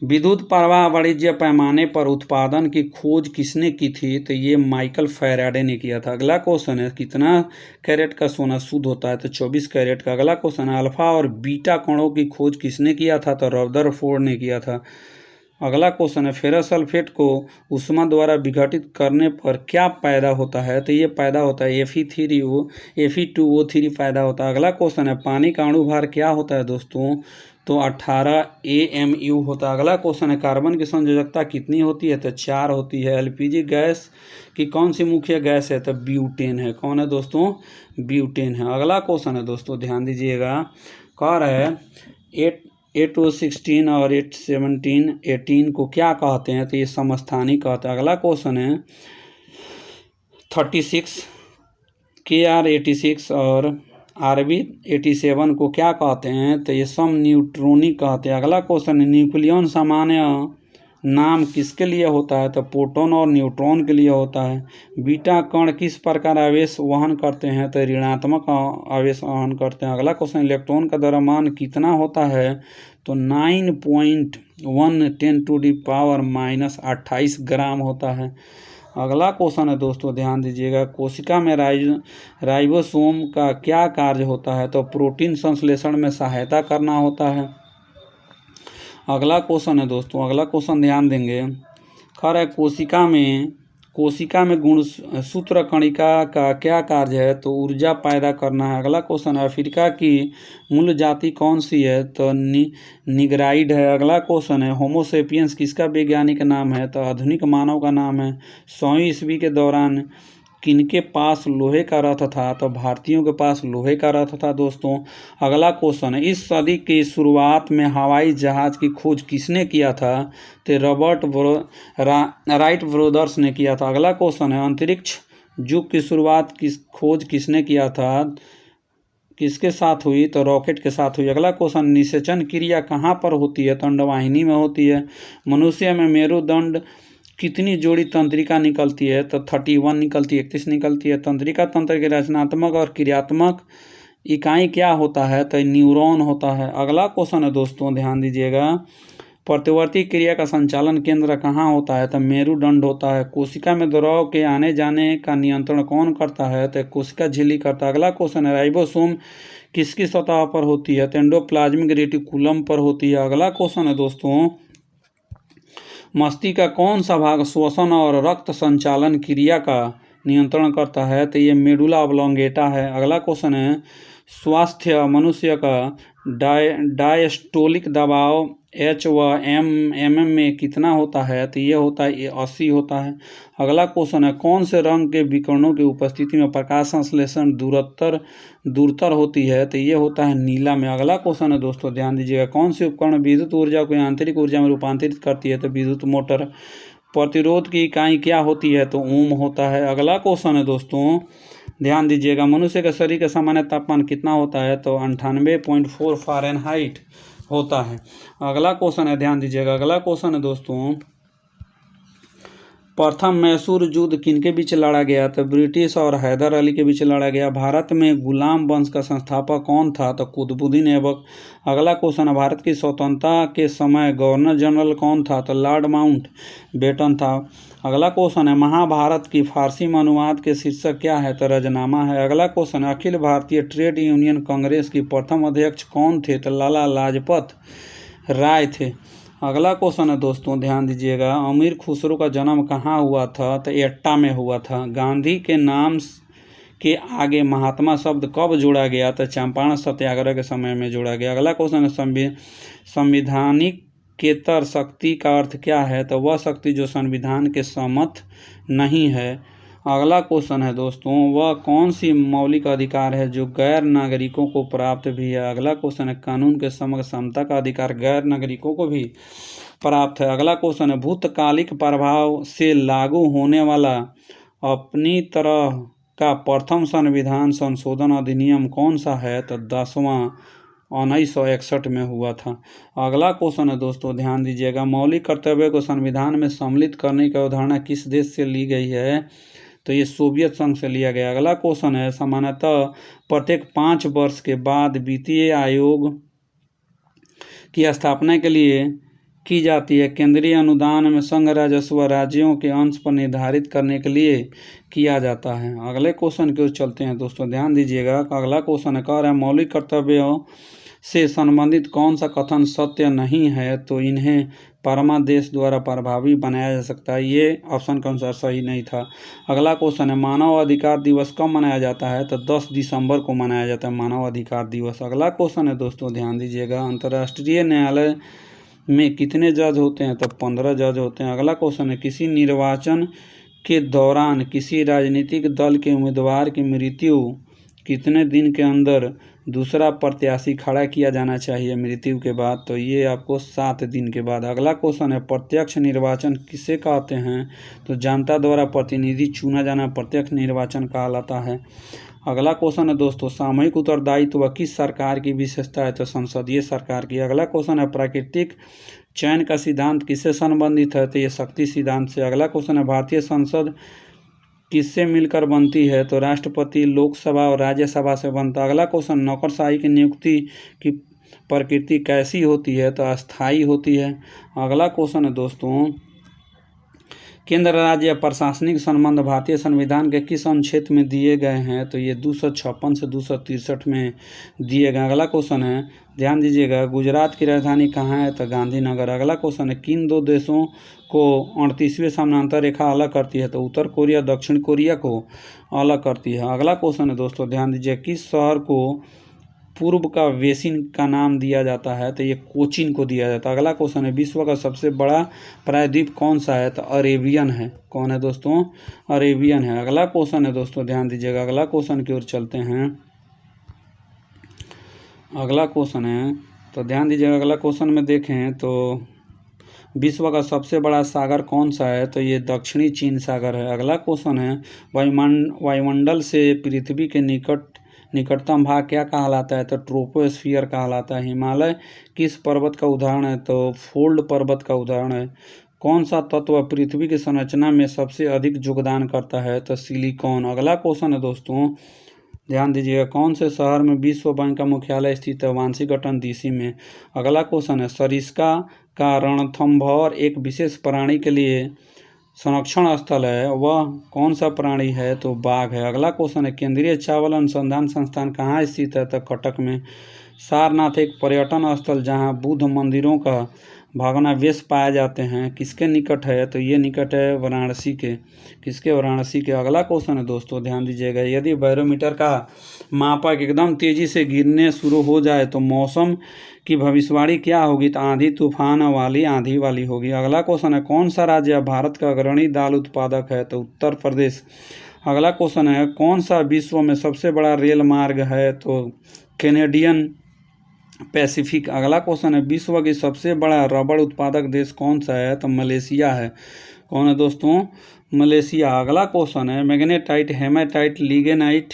विद्युत प्रवाह वाणिज्य पैमाने पर उत्पादन की खोज किसने की थी? तो ये माइकल फैराडे ने किया था। अगला क्वेश्चन है, कितना कैरेट का सोना शुद्ध होता है? तो 24 कैरेट का। अगला क्वेश्चन है, अल्फा और बीटा कणों की खोज किसने किया था? तो रदरफोर्ड ने किया था। अगला क्वेश्चन है, फेरस सल्फेट को ऊष्मा द्वारा विघटित करने पर क्या पैदा होता है? तो ये पैदा होता है Fe2O3 पैदा होता है। अगला क्वेश्चन है, पानी का अणुभार क्या होता है दोस्तों? तो 18 AMU होता है। अगला क्वेश्चन है, कार्बन की संयोजकता कितनी होती है? तो 4 होती है। LPG गैस की कौन सी मुख्य गैस है? तो ब्यूटेन है। कौन है दोस्तों? ब्यूटेन है। अगला क्वेश्चन है दोस्तों, ध्यान दीजिएगा, कह रहा है 8O16 और 817 को क्या कहते हैं? तो ये समस्थानी कहते हैं। अगला क्वेश्चन है 36 KR86 और RB87 को क्या कहते हैं? तो ये सम न्यूट्रॉनी कहते हैं। अगला क्वेश्चन है, न्यूक्लियन सामान्य नाम किसके लिए होता है? तो प्रोटॉन और न्यूट्रॉन के लिए होता है। बीटा कण किस प्रकार आवेश वहन करते हैं? तो ऋणात्मक आवेश वहन करते हैं। अगला क्वेश्चन, इलेक्ट्रॉन का द्रव्यमान कितना होता है? तो 9.1 10⁻⁻28 ग्राम होता है। अगला क्वेश्चन है दोस्तों, ध्यान दीजिएगा, कोशिका में राइबोसोम का क्या कार्य होता है? तो प्रोटीन संश्लेषण में सहायता करना होता है। अगला क्वेश्चन है दोस्तों, अगला क्वेश्चन ध्यान देंगे, कह रहा है कोशिका में गुणसूत्र कणिका का क्या कार्य है? तो ऊर्जा पैदा करना है। अगला क्वेश्चन है, अफ्रीका की मूल जाति कौन सी है? तो निग्राइड है। अगला क्वेश्चन है, होमोसेपियंस किसका वैज्ञानिक नाम है? तो आधुनिक मानव का नाम है। 100वीं ईस्वी के दौरान किनके पास लोहे का रथ था? तो भारतीयों के पास लोहे का रथ था दोस्तों। अगला क्वेश्चन है, इस सदी की शुरुआत में हवाई जहाज की खोज किसने किया था? तो रॉबर्ट राइट ब्रदर्स ने किया था। अगला क्वेश्चन है, अंतरिक्ष युग की शुरुआत की खोज किसने किया था? किसके साथ हुई? तो रॉकेट के साथ हुई। अगला क्वेश्चन, निषेचन क्रिया कहाँ पर होती है? तो अंडवाहिनी में होती है। मनुष्य में मेरुदंड कितनी जोड़ी तंत्रिका निकलती है? तो 31 निकलती है, 31 निकलती है। तंत्रिका तंत्र की रचनात्मक और क्रियात्मक इकाई क्या होता है? तो न्यूरॉन होता है। अगला क्वेश्चन है दोस्तों, ध्यान दीजिएगा, प्रतिवर्ती क्रिया का संचालन केंद्र कहाँ होता है? तो मेरुदंड होता है। कोशिका में द्रव के आने जाने का नियंत्रण कौन करता है? तो कोशिका झिल्ली करता है। अगला क्वेश्चन है, राइबोसोम किसकी सतह पर होती है? तो एंडोप्लाज्मिक रेटिकुलम पर होती है। अगला क्वेश्चन है दोस्तों, मस्तिष्क का कौन सा भाग श्वसन और रक्त संचालन क्रिया का नियंत्रण करता है? तो ये मेडुला ऑब्लोंगेटा है। अगला क्वेश्चन है, स्वास्थ्य मनुष्य का डायस्टोलिक दबाव H व mm में कितना होता है? तो ये होता है 80 होता है। अगला क्वेश्चन है, कौन से रंग के विकिरणों की उपस्थिति में प्रकाश संश्लेषण दूरतर होती है? तो ये होता है नीला में। अगला क्वेश्चन है दोस्तों, ध्यान दीजिएगा, कौन से उपकरण विद्युत ऊर्जा को आंतरिक ऊर्जा में रूपांतरित करती है? तो विद्युत मोटर। प्रतिरोध की इकाई क्या होती है? तो ओम होता है। अगला क्वेश्चन है दोस्तों, ध्यान दीजिएगा, मनुष्य के शरीर का सामान्य तापमान कितना होता है? तो 98.4 फ़ारेनहाइट होता है। अगला क्वेश्चन है, ध्यान दीजिएगा, अगला क्वेश्चन है दोस्तों, प्रथम मैसूर युद्ध किनके बीच लड़ा गया? तो ब्रिटिश और हैदर अली के बीच लड़ा गया। भारत में गुलाम वंश का संस्थापक कौन था? तो कुतुबुद्दीन ऐबक। अगला क्वेश्चन है, भारत की स्वतंत्रता के समय गवर्नर जनरल कौन था? तो लॉर्ड माउंट बेटन था। अगला क्वेश्चन है, महाभारत की फारसी में अनुवाद के शीर्षक क्या है? तो रजनामा है। अगला क्वेश्चन है, अखिल भारतीय ट्रेड यूनियन कांग्रेस की प्रथम अध्यक्ष कौन थे? तो लाला लाजपत राय थे। अगला क्वेश्चन है दोस्तों, ध्यान दीजिएगा, अमीर खुसरो का जन्म कहाँ हुआ था? तो एट्टा में हुआ था। गांधी के नाम के आगे महात्मा शब्द कब जोड़ा गया? तो चंपारण सत्याग्रह के समय में जोड़ा गया। अगला क्वेश्चन है, संविधानिकेतर शक्ति का अर्थ क्या है? तो वह शक्ति जो संविधान के सम्मत नहीं है। अगला क्वेश्चन है दोस्तों, वह कौन सी मौलिक अधिकार है जो गैर नागरिकों को प्राप्त भी है? अगला क्वेश्चन है, कानून के समग्र समता का अधिकार गैर नागरिकों को भी प्राप्त है। अगला क्वेश्चन है, भूतकालिक प्रभाव से लागू होने वाला अपनी तरह का प्रथम संविधान संशोधन अधिनियम कौन सा है? तो 10वां 1961 में हुआ था। अगला क्वेश्चन है दोस्तों, ध्यान दीजिएगा, मौलिक कर्तव्य को संविधान में सम्मिलित करने की अवधारणा किस देश से ली गई है? तो ये सोवियत संघ से लिया गया। अगला क्वेश्चन है, सामान्यतः प्रत्येक 5 वर्ष के बाद वित्तीय आयोग की स्थापना के लिए की जाती है। केंद्रीय अनुदान में संघ राजस्व राज्यों के अंश पर निर्धारित करने के लिए किया जाता है। अगले क्वेश्चन की ओर चलते हैं दोस्तों, ध्यान दीजिएगा। अगला क्वेश्चन है, कह रहा है मौलिक कर्तव्यों से संबंधित कौन सा कथन सत्य नहीं है? तो इन्हें परमादेश द्वारा प्रभावी बनाया जा सकता है। ये ऑप्शन के अनुसार सही नहीं था। अगला क्वेश्चन है, मानव अधिकार दिवस कब मनाया जाता है? तो 10 दिसंबर को मनाया जाता है मानव अधिकार दिवस। अगला क्वेश्चन है दोस्तों, ध्यान दीजिएगा, अंतर्राष्ट्रीय न्यायालय में कितने जज होते हैं? तो 15 जज होते हैं। अगला क्वेश्चन है, किसी निर्वाचन के दौरान किसी राजनीतिक दल के उम्मीदवार की मृत्यु कितने दिन के अंदर दूसरा प्रत्याशी खड़ा किया जाना चाहिए मृत्यु के बाद? तो ये आपको 7 दिन के बाद। अगला क्वेश्चन है, प्रत्यक्ष निर्वाचन किसे कहते हैं? तो जनता द्वारा प्रतिनिधि चुना जाना प्रत्यक्ष निर्वाचन कहलाता है। अगला क्वेश्चन है दोस्तों, सामूहिक उत्तरदायित्व किस सरकार की विशेषता है? तो संसदीय सरकार की। अगला क्वेश्चन है, प्राकृतिक चयन का सिद्धांत किससे संबंधित है? तो ये शक्ति सिद्धांत से। अगला क्वेश्चन है, भारतीय संसद किससे मिलकर बनती है? तो राष्ट्रपति, लोकसभा और राज्यसभा से बनता है। अगला क्वेश्चन, नौकरशाही की नियुक्ति की प्रकृति कैसी होती है? तो अस्थायी होती है। अगला क्वेश्चन है दोस्तों, केंद्र राज्य प्रशासनिक संबंध भारतीय संविधान के किस अनुच्छेद में दिए गए हैं? तो ये 256 से 263 में दिए गए। अगला क्वेश्चन है, ध्यान दीजिएगा, गुजरात की राजधानी कहाँ है? तो गांधीनगर। अगला क्वेश्चन है, किन 2 देशों को 38वीं समानांतर रेखा अलग करती है? तो उत्तर कोरिया दक्षिण कोरिया को अलग करती है। अगला क्वेश्चन है दोस्तों, ध्यान दीजिए, किस शहर को पूर्व का वेसिन का नाम दिया जाता है? तो ये कोचीन को दिया जाता है। अगला क्वेश्चन है, विश्व का सबसे बड़ा प्रायद्वीप कौन सा है? तो अरेबियन है। कौन है दोस्तों? अरेबियन है। अगला क्वेश्चन है दोस्तों, ध्यान दीजिएगा, अगला क्वेश्चन की ओर चलते हैं। अगला क्वेश्चन है, तो ध्यान दीजिएगा, अगला क्वेश्चन में देखें तो विश्व का सबसे बड़ा सागर कौन सा है? तो ये दक्षिणी चीन सागर है। अगला क्वेश्चन है, वायुमंडल से पृथ्वी के निकटतम भाग क्या कहलाता है? तो ट्रोपोस्फियर कहलाता है। हिमालय किस पर्वत का उदाहरण है? तो फोल्ड पर्वत का उदाहरण है। कौन सा तत्व पृथ्वी की संरचना में सबसे अधिक योगदान करता है? तो सिलिकॉन। अगला क्वेश्चन है दोस्तों, ध्यान दीजिएगा, कौन से शहर में विश्व बैंक का मुख्यालय स्थित है? वाशिंगटन डीसी में। अगला क्वेश्चन है, सरिस्का का रणथंभौर एक विशेष प्राणी के लिए संरक्षण स्थल है, वह कौन सा प्राणी है? तो बाघ है। अगला क्वेश्चन है, केंद्रीय चावल अनुसंधान संस्थान कहाँ स्थित है? तो कटक में। सारनाथ एक पर्यटन स्थल जहाँ बुद्ध मंदिरों का भग्नावशेष पाए जाते हैं, किसके निकट है? तो ये निकट है वाराणसी के। किसके? वाराणसी के। अगला क्वेश्चन है दोस्तों, ध्यान दीजिएगा, यदि बैरोमीटर का मापक एकदम तेजी से गिरने शुरू हो जाए तो मौसम की भविष्यवाणी क्या होगी? तो आंधी तूफान वाली आंधी वाली होगी। अगला क्वेश्चन है, कौन सा राज्य भारत का अग्रणी दाल उत्पादक है? तो उत्तर प्रदेश। अगला क्वेश्चन है, कौन सा विश्व में सबसे बड़ा रेल मार्ग है? तो कैनेडियन पैसिफिक। अगला क्वेश्चन है, विश्व की सबसे बड़ा रबड़ उत्पादक देश कौन सा है? तो मलेशिया है। कौन है दोस्तों? मलेशिया। अगला क्वेश्चन है, मैग्नेटाइट, हेमाटाइट, लिग्नाइट,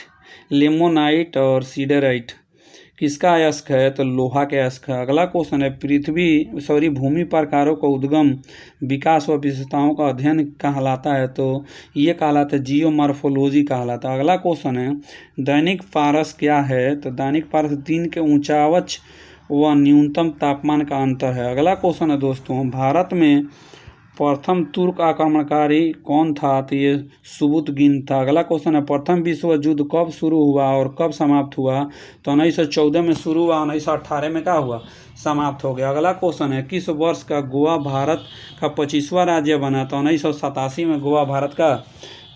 लिमोनाइट और सीडराइट किसका अयस्क है? तो लोहा के अयस्क है। अगला क्वेश्चन है भूमि प्रकारों का उद्गम, विकास व विशेषताओं का अध्ययन कहलाता है? तो ये कहलाता है जियोमॉर्फोलॉजी कहलाता है। अगला क्वेश्चन है दैनिक पारस क्या है? तो दैनिक पारस दिन के ऊंचावच व न्यूनतम तापमान का अंतर है। अगला क्वेश्चन है दोस्तों भारत में प्रथम तुर्क आक्रमणकारी कौन था? तो ये सुबुतगिन था। अगला क्वेश्चन है प्रथम विश्व युद्ध कब शुरू हुआ और कब समाप्त हुआ? तो 1914 में शुरू हुआ, 1918 में क्या हुआ? समाप्त हो गया। अगला क्वेश्चन है किस वर्ष का गोवा भारत का 25वां राज्य बना? तो 1987 में गोवा भारत का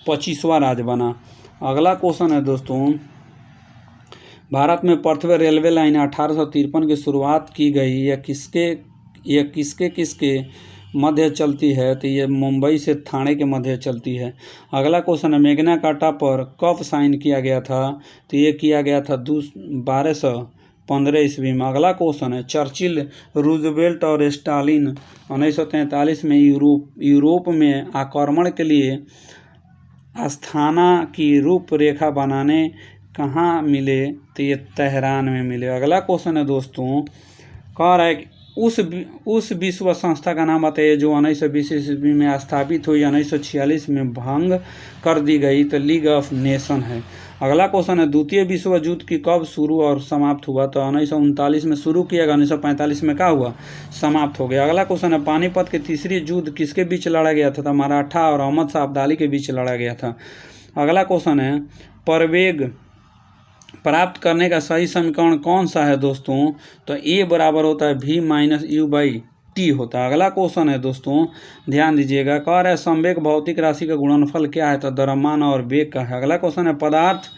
25वां राज्य बना। अगला क्वेश्चन है दोस्तों भारत में प्रथम रेलवे लाइन 1853 की शुरुआत की गई, यह किसके मध्य चलती है? तो ये मुंबई से ठाणे के मध्य चलती है। अगला क्वेश्चन है मैग्ना कार्टा पर कब साइन किया गया था? तो ये किया गया था 1215 ईस्वी में। अगला क्वेश्चन है चर्चिल, रूजवेल्ट और स्टालिन 1943 में यूरोप में आक्रमण के लिए आस्थाना की रूपरेखा बनाने कहाँ मिले? तो ये तेहरान में मिले। अगला क्वेश्चन है दोस्तों कह रहा है उस विश्व संस्था का नाम बताइए जो 1920 ईस्वी में स्थापित हुई, 1946 में भंग कर दी गई। तो लीग ऑफ नेशन है। अगला क्वेश्चन है द्वितीय विश्व युद्ध की कब शुरू और समाप्त हुआ? तो 1939 में शुरू किया गया, 1945 में क्या हुआ? समाप्त हो गया। अगला क्वेश्चन है पानीपत के तीसरी युद्ध किसके बीच लड़ा गया था? तो मराठा और अहमद शाह अब्दाली के बीच लड़ा गया था। अगला क्वेश्चन है प्रवेग प्राप्त करने का सही समीकरण कौन सा है दोस्तों? तो ए बराबर होता है v minus you by T होता है। अगला क्वेश्चन है दोस्तों ध्यान दीजिएगा कह रहा है संवेग भौतिक राशि का गुणनफल क्या है? तो द्रव्यमान और वेग का है। अगला क्वेश्चन है पदार्थ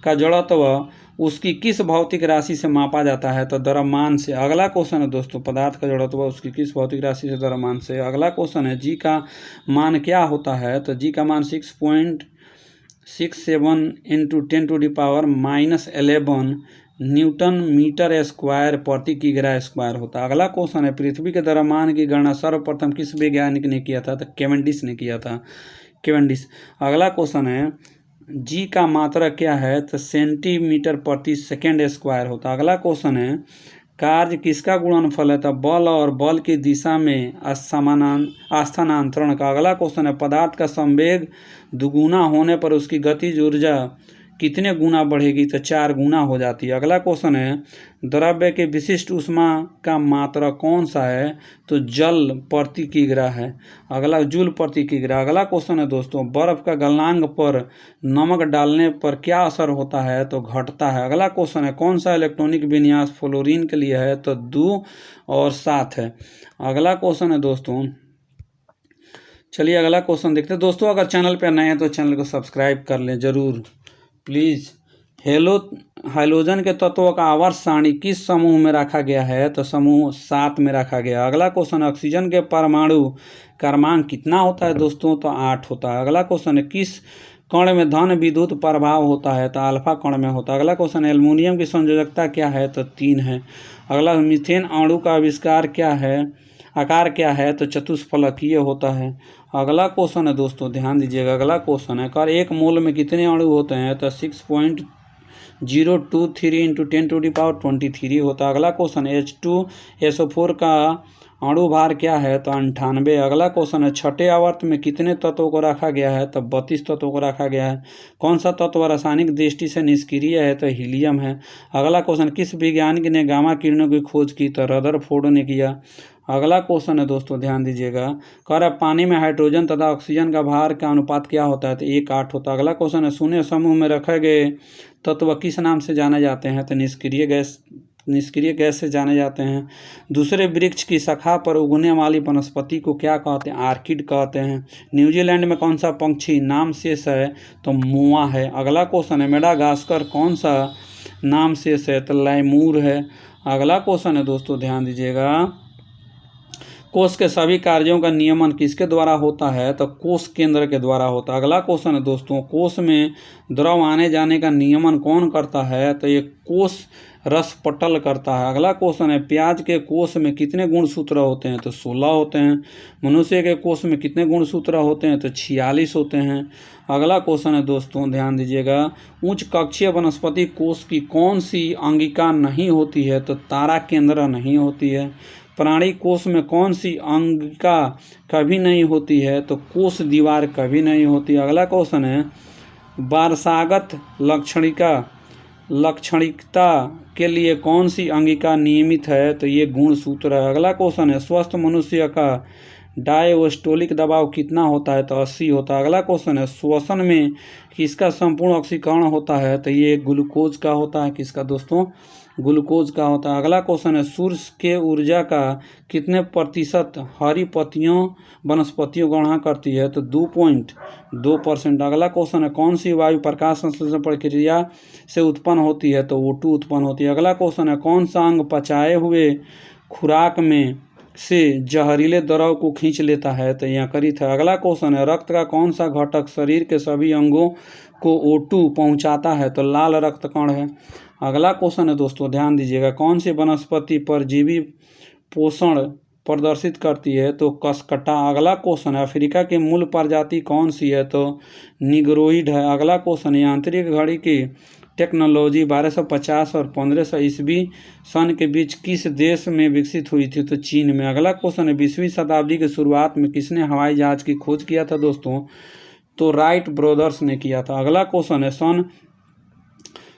का जड़त्व उसकी किस भौतिक राशि से मापा जाता है? तो द्रव्यमान से। अगला क्वेश्चन है दोस्तों पदार्थ का जड़त्व उसकी किस भौतिक राशि से? द्रव्यमान से। अगला क्वेश्चन है जी का मान क्या होता है? तो जी का मान 6.67 इंटू 10⁻⁻11 न्यूटन मीटर स्क्वायर प्रति किग्रा स्क्वायर होता है। अगला क्वेश्चन है पृथ्वी के द्रव्यमान की गणना सर्वप्रथम किस वैज्ञानिक ने किया था? तो कैवेंडिश ने किया था, कैवेंडिश। अगला क्वेश्चन है जी का मात्रा क्या है? तो सेंटीमीटर प्रति सेकेंड स्क्वायर होता है। अगला क्वेश्चन है कार्य किसका गुणनफल है? तो बल और बल की दिशा में स्थानांतरण का। अगला क्वेश्चन है पदार्थ का संवेग दुगुना होने पर उसकी गतिज ऊर्जा कितने गुना बढ़ेगी? तो 4 गुना हो जाती है। अगला क्वेश्चन है द्रव्य के विशिष्ट ऊष्मा का मात्रा कौन सा है? तो जल प्रति किग्रा है। अगला जूल प्रति किग्रा। अगला क्वेश्चन है दोस्तों बर्फ का गलनांक पर नमक डालने पर क्या असर होता है? तो घटता है। अगला क्वेश्चन है कौन सा इलेक्ट्रॉनिक विन्यास फ्लोरीन के लिए है? तो 2 और 7 है। अगला क्वेश्चन है दोस्तों चलिए अगला क्वेश्चन देखते हैं दोस्तों। अगर चैनल पर नए हैं तो चैनल को सब्सक्राइब कर लें जरूर प्लीज़। हैलोजन के तत्वों का आवर्त सारणी किस समूह में रखा गया है? तो समूह 7 में रखा गया। अगला क्वेश्चन ऑक्सीजन के परमाणु क्रमांक कितना होता है दोस्तों? तो 8 होता है। अगला क्वेश्चन है किस कण में धन विद्युत प्रभाव होता है? तो अल्फा कण में होता है। अगला क्वेश्चन है एल्युमिनियम की संयोजकता क्या है? तो 3 है। अगला मीथेन अणु का आविष्कार क्या है, आकार क्या है? तो चतुष्फलकीय होता है। अगला क्वेश्चन है दोस्तों ध्यान दीजिएगा। अगला क्वेश्चन है कर एक मोल में कितने अणु होते हैं? तो 6.023 इंटू 10⁻23 होता है। अगला क्वेश्चन H2SO4 का अणु भार क्या है? तो 98। अगला क्वेश्चन है छठे आवर्त में कितने तत्वों को रखा गया है? तो 32 तत्वों को रखा गया है। कौन सा तत्व रासायनिक दृष्टि से निष्क्रिय है? तो हीलियम है। अगला क्वेश्चन किस वैज्ञानिक ने गामा किरणों की खोज की? तो रदरफोर्ड ने किया। अगला क्वेश्चन है दोस्तों ध्यान दीजिएगा कह रहा है पानी में हाइड्रोजन तथा ऑक्सीजन का भार का अनुपात क्या होता है? तो 1:8 होता है। अगला क्वेश्चन है शून्य समूह में रखे गए तत्व किस नाम से जाने जाते हैं? तो निष्क्रिय गैस से जाने जाते हैं। दूसरे वृक्ष की शाखा पर उगने वाली वनस्पति को क्या कहते हैं? आर्किड कहते हैं। न्यूजीलैंड में कौन सा पंछी नाम शेष है? तो मोआ है। अगला क्वेश्चन है मेडागास्कर कौन सा नाम शेष है? तो लैमूर है। अगला क्वेश्चन है दोस्तों ध्यान दीजिएगा कोष के सभी कार्यों का नियमन किसके द्वारा होता है? तो कोष केंद्र के द्वारा होता है। अगला क्वेश्चन है दोस्तों, कोष में द्रव आने जाने का नियमन कौन करता है? तो ये कोष रसपटल करता है। अगला क्वेश्चन है, प्याज के कोष में कितने गुणसूत्र होते हैं? तो 16 होते हैं। मनुष्य के कोष में कितने गुणसूत्र होते हैं? तो 46 होते हैं। अगला क्वेश्चन है दोस्तों, ध्यान दीजिएगा, उच्च कक्षीय वनस्पति कोष की कौन सी अंगिका नहीं होती है? तो तारा केंद्र नहीं होती है। प्राणी कोष में कौन सी अंगिका कभी नहीं होती है? तो कोष दीवार कभी नहीं होती। अगला क्वेश्चन है, वारसागत लाक्षणिकता के लिए कौन सी अंगिका नियमित है? तो ये गुणसूत्र है। अगला क्वेश्चन है, स्वस्थ मनुष्य का डायस्टोलिक दबाव कितना होता है? तो 80 होता है। अगला क्वेश्चन है, श्वसन में किसका संपूर्ण ऑक्सीकरण होता है? तो ये ग्लूकोज का होता है। किसका दोस्तों? ग्लूकोज का होता है। अगला क्वेश्चन है, सूर्य के ऊर्जा का कितने प्रतिशत हरी पत्तियों वनस्पतियों ग्रहण करती है? तो 2.2%। अगला क्वेश्चन है, कौन सी वायु प्रकाश संश्लेषण प्रक्रिया से उत्पन्न होती है? तो O2 उत्पन्न होती है। अगला क्वेश्चन है, कौन सा अंग पचाए हुए खुराक में से जहरीले द्रव को खींच लेता है? तो यकृत है। अगला क्वेश्चन है, रक्त का कौन सा घटक शरीर के सभी अंगों को O2 पहुंचाता है? तो लाल रक्त कण है। अगला क्वेश्चन है दोस्तों, ध्यान दीजिएगा, कौन सी वनस्पति परजीवी पोषण प्रदर्शित करती है? तो कसकटा। अगला क्वेश्चन है, अफ्रीका की मूल प्रजाति कौन सी है? तो निग्रोइड है। अगला क्वेश्चन है, यांत्रिक घड़ी की टेक्नोलॉजी 1250 और 1500 ईस्वी सन के बीच किस देश में विकसित हुई थी? तो चीन में। अगला क्वेश्चन है, 20वीं शताब्दी की शुरुआत में किसने हवाई जहाज की खोज किया था दोस्तों? तो राइट ब्रदर्स ने किया था। अगला क्वेश्चन है, सन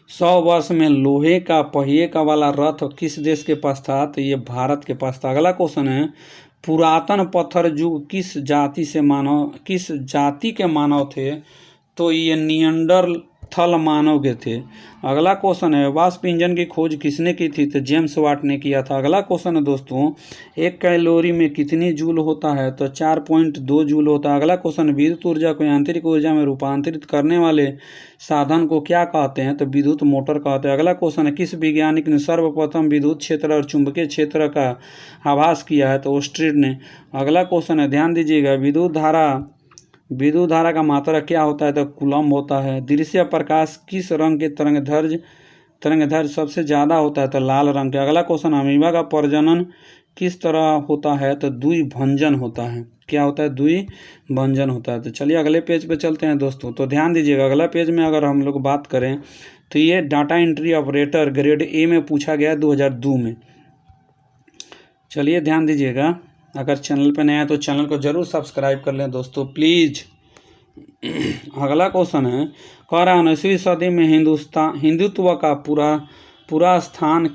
100 वर्ष में लोहे का पहिए का वाला रथ किस देश के पास था? तो ये भारत के पास था। अगला क्वेश्चन है, पुरातन पत्थर युग किस जाति के मानव थे? तो ये निएंडरथल मानव के थे। अगला क्वेश्चन है, वाष्प इंजन की खोज किसने की थी? तो जेम्स वाट ने किया था। अगला क्वेश्चन है दोस्तों, एक कैलोरी में कितनी जूल होता है? तो 4.2 जूल होता है। अगला क्वेश्चन, विद्युत ऊर्जा को यांत्रिक ऊर्जा में रूपांतरित करने वाले साधन को क्या कहते हैं? तो विद्युत मोटर कहते हैं। अगला क्वेश्चन है, किस वैज्ञानिक ने सर्वप्रथम विद्युत क्षेत्र और चुंबकीय क्षेत्र का आभास किया है? तो ऑस्ट्रीड ने। अगला क्वेश्चन है, ध्यान दीजिएगा, विद्युत धारा का मात्रा क्या होता है? तो कूलम्ब होता है। दृश्य प्रकाश किस रंग के तरंगदैर्घ्य सबसे ज़्यादा होता है? तो लाल रंग के। अगला क्वेश्चन, अमीबा का प्रजनन किस तरह होता है? तो द्विभंजन होता है। क्या होता है? द्विभंजन होता है। तो चलिए अगले पेज पे चलते हैं दोस्तों। तो ध्यान दीजिएगा, अगला पेज में अगर हम लोग बात करें तो ये data entry operator grade A में पूछा गया 2002 में। चलिए ध्यान दीजिएगा, अगर चैनल पे नया है तो चैनल को जरूर सब्सक्राइब कर लें दोस्तों प्लीज़। अगला क्वेश्चन है, कह रहा है 19वीं सदी में हिंदुत्व का पूरा स्थान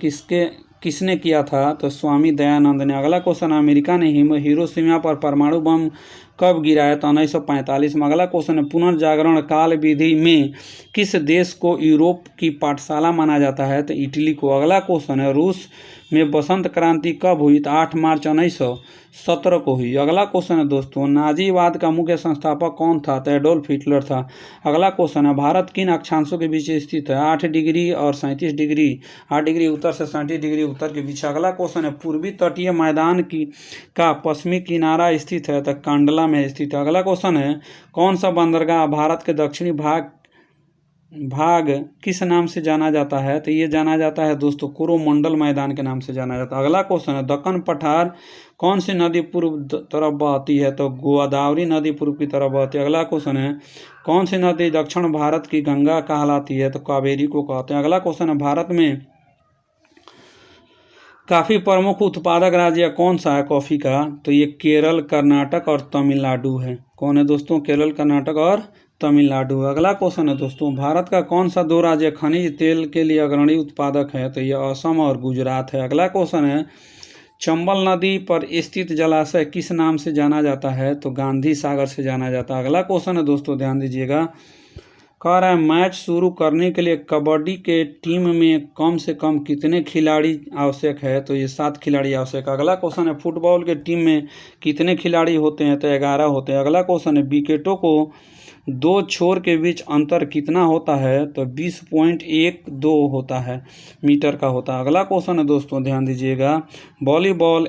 किसने किया था? तो स्वामी दयानंद ने। अगला क्वेश्चन, अमेरिका ने हिरोशिमा पर परमाणु बम कब गिराया? तो 1945 में। अगला क्वेश्चन है, पुनर्जागरण काल विधि में किस देश को यूरोप की पाठशाला माना जाता है? तो इटली को। अगला क्वेश्चन है, रूस में बसंत क्रांति कब हुई? तो 8 मार्च 1917 को हुई। अगला क्वेश्चन है दोस्तों, नाजीवाद का मुख्य संस्थापक कौन था? तो एडोल्फ हिटलर था। अगला क्वेश्चन है, भारत किन अक्षांशों के बीच स्थित है? 8 डिग्री और 37 डिग्री, 8 डिग्री उत्तर से 37 डिग्री उत्तर के बीच। अगला क्वेश्चन है, पूर्वी तटीय मैदान का पश्चिमी किनारा स्थित है? तो कांडला में स्थित है। अगला क्वेश्चन है, कौन सा बंदरगाह भारत के दक्षिणी भाग किस नाम से जाना जाता है? तो ये जाना जाता है दोस्तों कोरोमंडल मैदान के नाम से जाना जाता है। अगला क्वेश्चन है, दक्कन पठार कौन सी नदी पूर्व तरफ बहती है? तो गोदावरी नदी पूर्व की तरफ बहती है। अगला क्वेश्चन है, कौन सी नदी दक्षिण भारत की गंगा कहलाती है? तो कावेरी को कहते हैं। अगला क्वेश्चन है, भारत में काफ़ी प्रमुख उत्पादक राज्य कौन सा है कॉफ़ी का? तो ये केरल, कर्नाटक और तमिलनाडु है। कौन है दोस्तों? केरल, कर्नाटक और तमिलनाडु। अगला क्वेश्चन है दोस्तों, भारत का कौन सा 2 राज्य खनिज तेल के लिए अग्रणी उत्पादक है? तो ये असम और गुजरात है। अगला क्वेश्चन है, चंबल नदी पर स्थित जलाशय किस नाम से जाना जाता है? तो गांधी सागर से जाना जाता है। अगला क्वेश्चन है दोस्तों, ध्यान दीजिएगा, कह रहा है मैच शुरू करने के लिए कबड्डी के टीम में कम से कम कितने खिलाड़ी आवश्यक है? तो ये 7 खिलाड़ी आवश्यक है। अगला क्वेश्चन है, फुटबॉल के टीम में कितने खिलाड़ी होते हैं? तो 11 होते हैं। अगला क्वेश्चन है, विकेटों को 2 छोर के बीच अंतर कितना होता है? तो 20.12 होता है, मीटर का होता है। अगला क्वेश्चन है दोस्तों, ध्यान दीजिएगा, वॉलीबॉल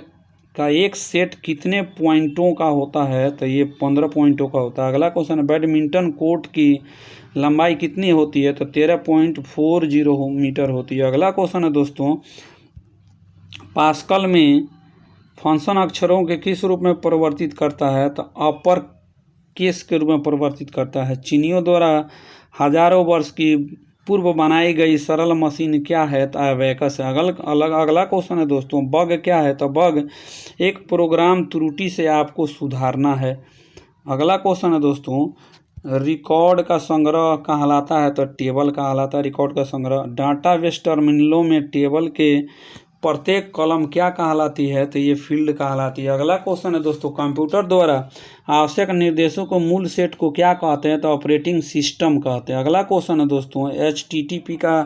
का एक सेट कितने पॉइंटों का होता है? तो ये 15 पॉइंटों का होता है। अगला क्वेश्चन है, बैडमिंटन कोर्ट की लंबाई कितनी होती है? तो 13.40 मीटर होती है। अगला क्वेश्चन है दोस्तों, पास्कल में फंक्शन अक्षरों के किस रूप में परिवर्तित करता है? तो अपर केस के रूप में परिवर्तित करता है। चीनियों द्वारा हजारों वर्ष की पूर्व बनाई गई सरल मशीन क्या है? तो अबेकस है। अगला क्वेश्चन है दोस्तों, बग क्या है? तो बग एक प्रोग्राम त्रुटि से आपको सुधारना है। अगला क्वेश्चन है दोस्तों, रिकॉर्ड का संग्रह कहलाता है? तो टेबल कहलाता है रिकॉर्ड का संग्रह। डाटाबेस टर्मिनलों में टेबल के प्रत्येक कॉलम क्या कहलाती है? तो ये फील्ड कहलाती है। अगला क्वेश्चन है दोस्तों, कंप्यूटर द्वारा आवश्यक निर्देशों को मूल सेट को क्या कहते हैं? तो ऑपरेटिंग सिस्टम कहते हैं। अगला क्वेश्चन है दोस्तों, HTTP का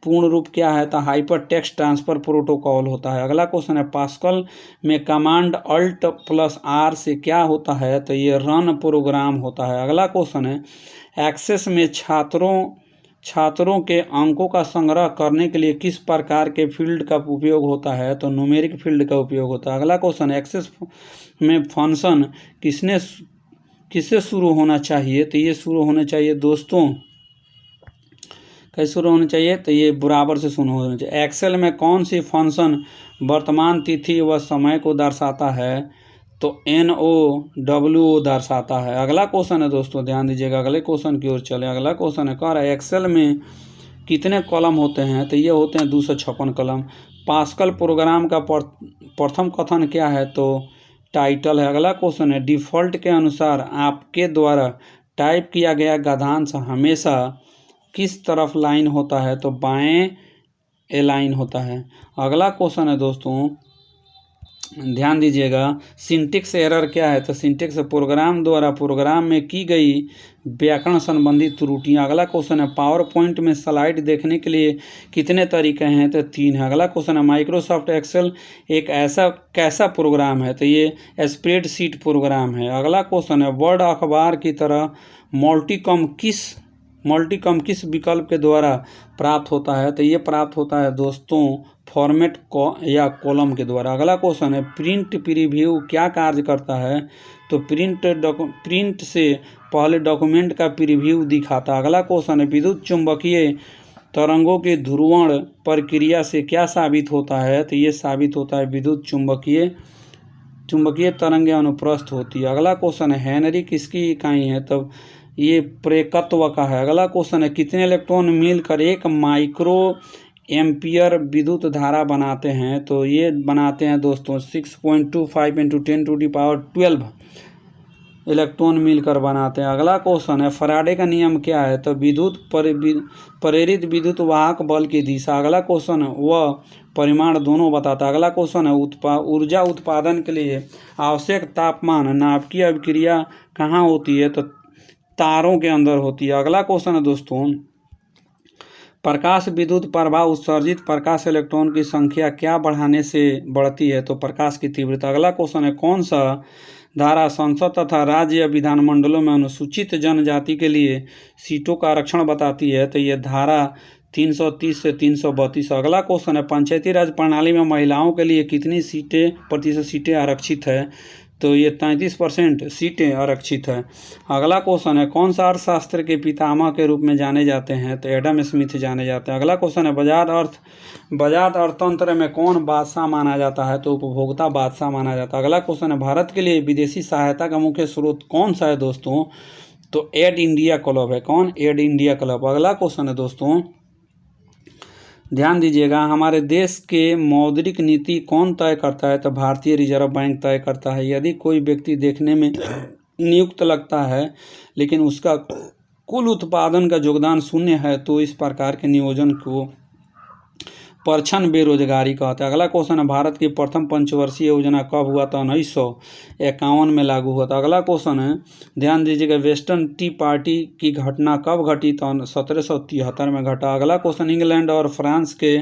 पूर्ण रूप क्या है? तो हाइपर टेक्स्ट ट्रांसफर प्रोटोकॉल होता है। अगला क्वेश्चन है, पास्कल में कमांड Alt+R से क्या होता है? तो ये रन प्रोग्राम होता है। अगला क्वेश्चन है, एक्सेस में छात्रों के अंकों का संग्रह करने के लिए किस प्रकार के फील्ड का उपयोग होता है? तो न्यूमेरिक फील्ड का उपयोग होता है। अगला क्वेश्चन, एक्सेस में फंक्शन किससे शुरू होना चाहिए? तो ये शुरू होना चाहिए दोस्तों, कैसे शुरू होना चाहिए? तो ये बराबर से शुरू होना चाहिए। एक्सेल में कौन सी फंक्शन वर्तमान तिथि व समय को दर्शाता है? तो NOWO दर्शाता है। अगला क्वेश्चन है दोस्तों, ध्यान दीजिएगा, अगले क्वेश्चन की ओर चले। अगला क्वेश्चन है, कह रहा है एक्सेल में कितने कॉलम होते हैं? तो ये होते हैं 256 कॉलम। पास्कल प्रोग्राम का प्रथम कथन क्या है? तो टाइटल है। अगला क्वेश्चन है, डिफ़ॉल्ट के अनुसार आपके द्वारा टाइप किया गया गद्यांश हमेशा किस तरफ लाइन होता है? तो बाएं एलाइन होता है। अगला क्वेश्चन है दोस्तों, ध्यान दीजिएगा, सिंटेक्स एरर क्या है? तो सिंटेक्स प्रोग्राम द्वारा प्रोग्राम में की गई व्याकरण संबंधी त्रुटियां। अगला क्वेश्चन है, पावर पॉइंट में स्लाइड देखने के लिए कितने तरीके हैं? तो 3 है। अगला क्वेश्चन है, माइक्रोसॉफ्ट एक्सेल एक कैसा प्रोग्राम है? तो ये स्प्रेडशीट प्रोग्राम है। अगला क्वेश्चन है, वर्ड अखबार की तरह मल्टीकॉम किस विकल्प के द्वारा प्राप्त होता है? तो ये प्राप्त होता है दोस्तों फॉर्मेट या कॉलम के द्वारा। अगला क्वेश्चन है, प्रिंट प्रीव्यू क्या कार्य करता है? तो प्रिंट से पहले डॉक्यूमेंट का प्रीव्यू दिखाता है। अगला क्वेश्चन है, विद्युत चुंबकीय तरंगों की ध्रुवण प्रक्रिया से क्या साबित होता है? तो ये साबित होता है विद्युत चुंबकीय तरंगें अनुप्रस्थ होती है। अगला क्वेश्चन है, हेनरी किसकी इकाई है? तब ये प्रेरकत्व का है। अगला क्वेश्चन है, कितने इलेक्ट्रॉन मिलकर 1 माइक्रो एम्पियर विद्युत धारा बनाते हैं? तो ये बनाते हैं दोस्तों 6.25 × 10⁻12 इलेक्ट्रॉन मिलकर बनाते हैं। अगला क्वेश्चन है, फैराडे का नियम क्या है? तो प्रेरित विद्युत वाहक बल की दिशा। अगला क्वेश्चन है, वह परिमाण दोनों बताता है। अगला क्वेश्चन है, ऊर्जा उत्पादन के लिए आवश्यक तापमान नाभिकीय अभिक्रिया कहाँ होती है? तो तारों के अंदर होती है। अगला क्वेश्चन है दोस्तों, प्रकाश विद्युत प्रभाव उत्सर्जित प्रकाश इलेक्ट्रॉन की संख्या क्या बढ़ाने से बढ़ती है? तो प्रकाश की तीव्रता। अगला क्वेश्चन है, कौन सा धारा संसद तथा राज्य या विधानमंडलों में अनुसूचित जनजाति के लिए सीटों का आरक्षण बताती है? तो ये धारा 330 से 332। अगला क्वेश्चन है, पंचायती राज प्रणाली में महिलाओं के लिए कितनी प्रतिशत सीटें आरक्षित है? तो ये 33% सीटें आरक्षित है। अगला क्वेश्चन है, कौन सा अर्थशास्त्र के पितामह के रूप में जाने जाते हैं? तो एडम स्मिथ जाने जाते हैं। अगला क्वेश्चन है, बजात अर्थतंत्र में कौन बादशाह माना जाता है? तो उपभोक्ता बादशाह माना जाता है। अगला क्वेश्चन है, भारत के लिए विदेशी सहायता का मुख्य स्रोत कौन सा है दोस्तों? तो एड इंडिया क्लब है। कौन? एड इंडिया क्लब। अगला क्वेश्चन है दोस्तों, ध्यान दीजिएगा, हमारे देश के मौद्रिक नीति कौन तय करता है? तो भारतीय रिजर्व बैंक तय करता है। यदि कोई व्यक्ति देखने में नियुक्त लगता है लेकिन उसका कुल उत्पादन का योगदान 0 है तो इस प्रकार के नियोजन को परछन बेरोजगारी कहते हैं। अगला क्वेश्चन है, भारत की प्रथम पंचवर्षीय योजना कब हुआ? तो 1951 में लागू हुआ था। अगला क्वेश्चन है, ध्यान दीजिएगा, वेस्टर्न टी पार्टी की घटना कब घटी? तो 1773 में घटा। अगला क्वेश्चन, इंग्लैंड और फ्रांस के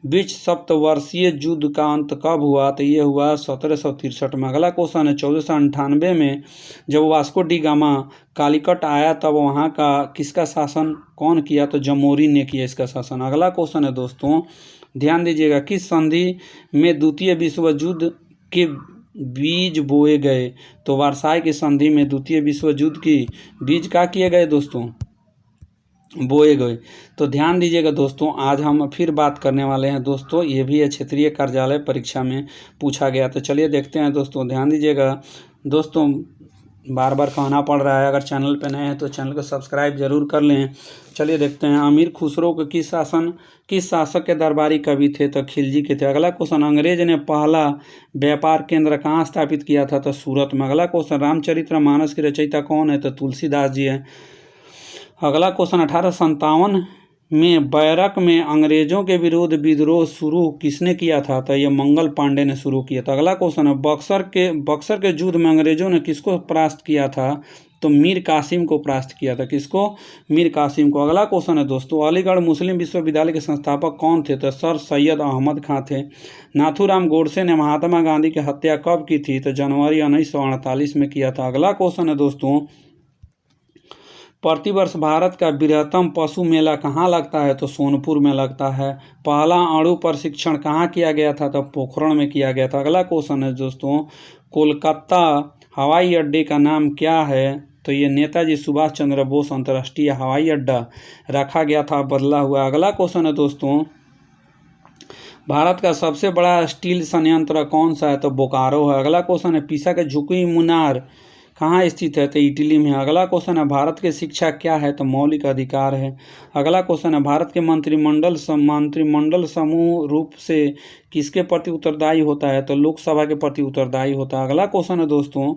बीच सप्तवर्षीय युद्ध का अंत कब हुआ? तो ये हुआ 1763 में। अगला क्वेश्चन है, 1498 में जब वास्को डी गामा कालीकट आया तब वहाँ का किसका शासन कौन किया? तो जमोरी ने किया इसका शासन। अगला क्वेश्चन है दोस्तों, ध्यान दीजिएगा, किस संधि में द्वितीय विश्व युद्ध के बीज बोए गए। तो वर्साई की संधि में द्वितीय विश्व युद्ध की बीज क्या किए गए दोस्तों, बोए गए। तो ध्यान दीजिएगा दोस्तों, आज हम फिर बात करने वाले हैं दोस्तों, ये भी क्षेत्रीय कार्यालय परीक्षा में पूछा गया। तो चलिए देखते हैं दोस्तों, ध्यान दीजिएगा दोस्तों, बार बार कहना पड़ रहा है, अगर चैनल पे नए हैं तो चैनल को सब्सक्राइब जरूर कर लें। चलिए देखते हैं, अमीर खुसरो के किस शासक के दरबारी कवि थे, तो खिलजी के थे। अगला क्वेश्चन, अंग्रेज ने पहला व्यापार केंद्र कहाँ स्थापित किया था, तो सूरत में। अगला क्वेश्चन, रामचरितमानस की रचयिता कौन है, तो तुलसीदास जी है। अगला क्वेश्चन, 1857 में बैरक में अंग्रेजों के विरुद्ध विद्रोह शुरू किसने किया था, तो ये मंगल पांडे ने शुरू किया था। अगला क्वेश्चन है, बक्सर के युद्ध में अंग्रेजों ने किसको परास्त किया था, तो मीर कासिम को परास्त किया था। किसको, मीर कासिम को। अगला क्वेश्चन है दोस्तों, अलीगढ़ मुस्लिम विश्वविद्यालय के संस्थापक कौन थे, तो सर सैयद अहमद खां थे। नाथूराम गोडसे ने महात्मा गांधी की हत्या कब की थी, तो जनवरी 1948 में किया था। अगला क्वेश्चन है दोस्तों, प्रतिवर्ष भारत का बृहत्तम पशु मेला कहाँ लगता है, तो सोनपुर में लगता है। पहला अणु प्रशिक्षण कहाँ किया गया था, तो पोखरण में किया गया था। अगला क्वेश्चन है दोस्तों, कोलकाता हवाई अड्डे का नाम क्या है, तो ये नेताजी सुभाष चंद्र बोस अंतर्राष्ट्रीय हवाई अड्डा रखा गया था, बदला हुआ। अगला क्वेश्चन है दोस्तों, भारत का सबसे बड़ा स्टील संयंत्र कौन सा है, तो बोकारो है। अगला क्वेश्चन है, पीसा के झुकी मीनार कहाँ स्थित है, तो इटली में। अगला क्वेश्चन है, भारत की शिक्षा क्या है, तो मौलिक अधिकार है। अगला क्वेश्चन है, भारत के मंत्रिमंडल समूह रूप से किसके प्रति उत्तरदायी होता है, तो लोकसभा के प्रति उत्तरदायी होता है। अगला क्वेश्चन है दोस्तों,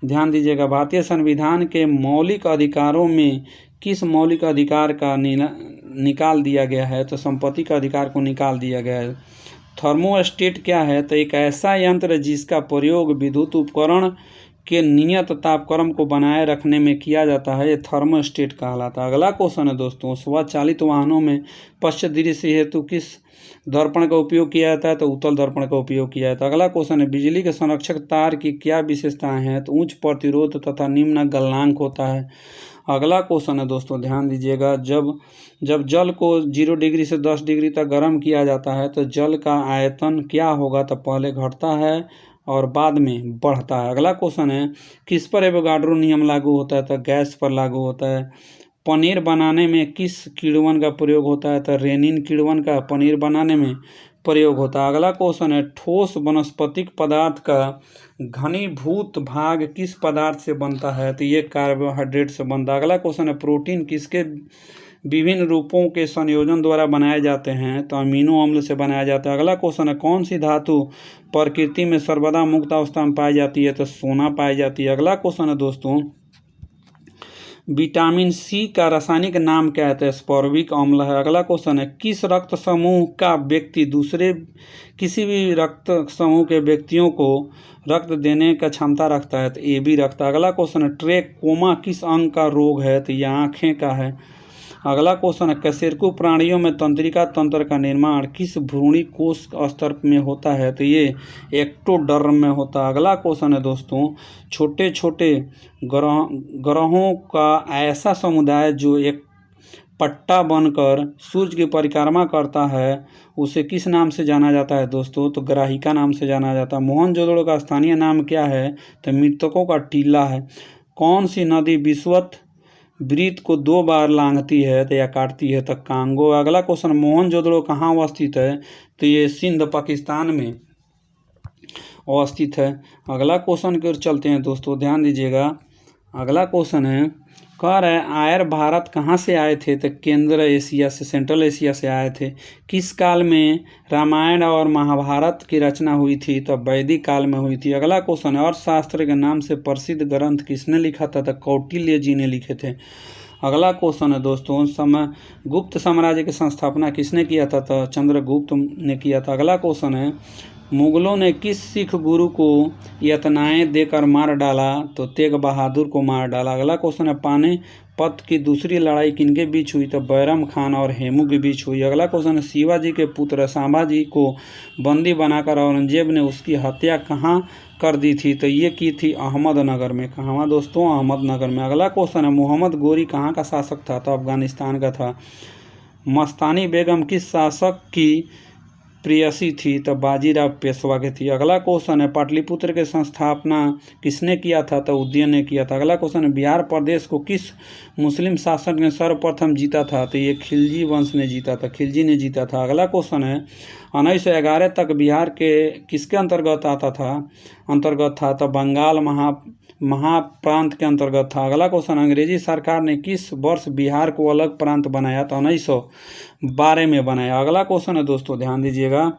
ध्यान दीजिएगा, भारतीय संविधान के मौलिक अधिकारों में किस मौलिक अधिकार का निकाल दिया गया है, तो संपत्ति का अधिकार को निकाल दिया गया है। थर्मोस्टेट क्या है, तो एक ऐसा यंत्र जिसका प्रयोग विद्युत उपकरण के नियत तापक्रम को बनाए रखने में किया जाता है, ये थर्मोस्टेट कहलाता है। अगला क्वेश्चन है दोस्तों, स्वचालित वाहनों में पश्च दृश्य हेतु किस दर्पण का उपयोग किया जाता है, तो उत्तल दर्पण का उपयोग किया जाता है। अगला क्वेश्चन है, बिजली के संरक्षक तार की क्या विशेषताएं हैं, तो उच्च प्रतिरोध तथा निम्न गलनांक होता है। अगला क्वेश्चन है दोस्तों, ध्यान दीजिएगा, जब जल को 0 डिग्री से 10 डिग्री तक गर्म किया जाता है, तो जल का आयतन क्या होगा, तो पहले घटता है और बाद में बढ़ता है। अगला क्वेश्चन है, किस पर एवोगाड्रो नियम लागू होता है, तो गैस पर लागू होता है। पनीर बनाने में किस किण्वन का प्रयोग होता है, तो रेनिन किण्वन का पनीर बनाने में प्रयोग होता है। अगला क्वेश्चन है, ठोस वनस्पतिक पदार्थ का घनीभूत भाग किस पदार्थ से बनता है, तो ये कार्बोहाइड्रेट से बनता है। अगला क्वेश्चन है, प्रोटीन किसके विभिन्न रूपों के संयोजन द्वारा बनाए जाते हैं, तो अमीनो अम्ल से बनाया जाता है। अगला क्वेश्चन है, कौन सी धातु प्रकृति में सर्वदा मुक्त अवस्था में पाई जाती है, तो सोना पाई जाती है। अगला क्वेश्चन है दोस्तों, विटामिन सी का रासायनिक नाम क्या है, तो एस्कॉर्बिक अम्ल है। अगला क्वेश्चन है, किस रक्त समूह का व्यक्ति दूसरे किसी भी रक्त समूह के व्यक्तियों को रक्त देने का क्षमता रखता है, तो ए बी रखता है। अगला क्वेश्चन है, ट्रेकोमा किस अंग का रोग है, तो यह आँखें का है। अगला क्वेश्चन है, कशेरुकी प्राणियों में तंत्रिका तंत्र का निर्माण किस भ्रूणी कोष स्तर में होता है, तो ये एक्टोडर्म में होता है। अगला क्वेश्चन है दोस्तों, छोटे छोटे ग्रहों का ऐसा समुदाय जो एक पट्टा बनकर सूर्य की परिक्रमा करता है, उसे किस नाम से जाना जाता है दोस्तों, तो ग्राहिका नाम से जाना जाता है। मोहनजोदड़ो का स्थानीय नाम क्या है, तो मृतकों का टीला है। कौन सी नदी विश्वत वृत्त को 2 बार लांघती है, तो या काटती है, तो कांगो। अगला क्वेश्चन, मोहनजोदड़ो कहाँ अवस्थित है, तो ये सिंध पाकिस्तान में अवस्थित है। अगला क्वेश्चन की ओर चलते हैं दोस्तों, ध्यान दीजिएगा। अगला क्वेश्चन है, कह रहे हैं आर्य भारत कहाँ से आए थे, तो केंद्र एशिया से, सेंट्रल एशिया से आए थे। किस काल में रामायण और महाभारत की रचना हुई थी, तो वैदिक काल में हुई थी। अगला क्वेश्चन है, अर्थशास्त्र के नाम से प्रसिद्ध ग्रंथ किसने लिखा था, तो कौटिल्य जी ने लिखे थे। अगला क्वेश्चन है दोस्तों, गुप्त साम्राज्य की संस्थापना किसने किया था, तो चंद्रगुप्त ने किया था। अगला क्वेश्चन है, मुगलों ने किस सिख गुरु को यातनाएं देकर मार डाला, तो तेग बहादुर को मार डाला। अगला क्वेश्चन है, पानीपत की दूसरी लड़ाई किनके बीच हुई, तो बैरम खान और हेमू के बीच हुई। अगला क्वेश्चन है, शिवाजी के पुत्र संभाजी को बंदी बनाकर औरंगजेब ने उसकी हत्या कहाँ कर दी थी, तो ये की थी अहमदनगर में। कहाँ दोस्तों, अहमदनगर में। अगला क्वेश्चन है, मोहम्मद गोरी कहाँ का शासक था, तो अफगानिस्तान का था। मस्तानी बेगम किस शासक की प्रेयसी थी तो बाजीराव पेशवा की थी। अगला क्वेश्चन है पाटलिपुत्र की संस्थापना किसने किया था तो उदयन ने किया था। अगला क्वेश्चन है बिहार प्रदेश को किस मुस्लिम शासक ने सर्वप्रथम जीता था तो ये खिलजी वंश ने जीता था, खिलजी ने जीता था। अगला क्वेश्चन है 1911 तक बिहार के किसके अंतर्गत था तो बंगाल महाप्रांत के अंतर्गत था। अगला क्वेश्चन अंग्रेजी सरकार ने किस वर्ष बिहार को अलग प्रांत बनाया तो 1912 में बनाया। अगला क्वेश्चन है दोस्तों ध्यान दीजिएगा,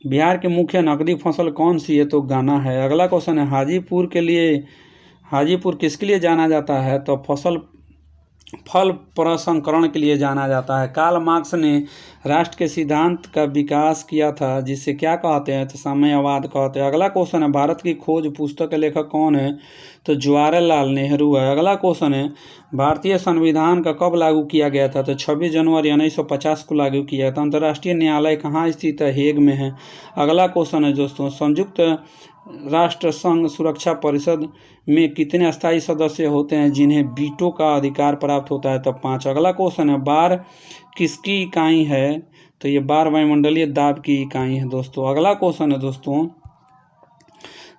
बिहार की मुख्य नकदी फसल कौन सी है तो गन्ना है। अगला क्वेश्चन है हाजीपुर किसके लिए जाना जाता है तो फल प्रसंस्करण के लिए जाना जाता है। कार्ल मार्क्स ने राष्ट्र के सिद्धांत का विकास किया था जिसे क्या कहते हैं तो साम्यवाद कहते हैं। अगला क्वेश्चन है भारत की खोज पुस्तक के लेखक कौन है तो जवाहरलाल नेहरू है। अगला क्वेश्चन है भारतीय संविधान का कब लागू किया गया था तो 26 जनवरी 1950 को लागू किया था। अंतर्राष्ट्रीय न्यायालय कहाँ स्थित है, हेग में है। अगला क्वेश्चन है दोस्तों संयुक्त राष्ट्र संघ सुरक्षा परिषद में कितने अस्थायी सदस्य होते हैं जिन्हें वीटो का अधिकार प्राप्त होता है तो 5। अगला क्वेश्चन है बार किसकी इकाई है तो ये बार वायुमंडलीय दाब की इकाई है दोस्तों। अगला क्वेश्चन है दोस्तों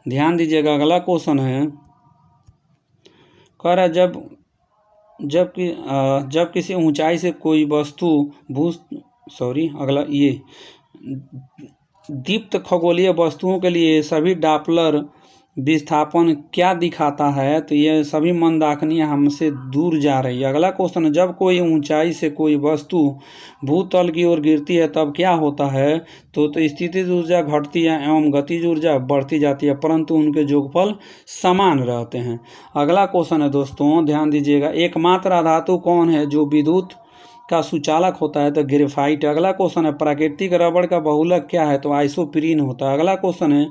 ध्यान दीजिएगा, अगला क्वेश्चन है कह रहा है जब किसी ऊंचाई से कोई वस्तु दीप्त खगोलीय वस्तुओं के लिए सभी डॉपलर विस्थापन क्या दिखाता है तो ये सभी मंदाकिनियां हमसे दूर जा रही है। अगला क्वेश्चन है जब कोई ऊंचाई से कोई वस्तु भूतल की ओर गिरती है तब क्या होता है तो स्थितिज ऊर्जा घटती है एवं गतिज ऊर्जा बढ़ती जाती है परंतु उनके योगफल समान रहते हैं। अगला क्वेश्चन है दोस्तों ध्यान दीजिएगा, एकमात्र अधातु कौन है जो विद्युत का सुचालक होता है तो ग्रेफाइट। अगला क्वेश्चन है प्राकृतिक रबड़ का बहुलक क्या है तो आइसोप्रीन होता है। अगला क्वेश्चन है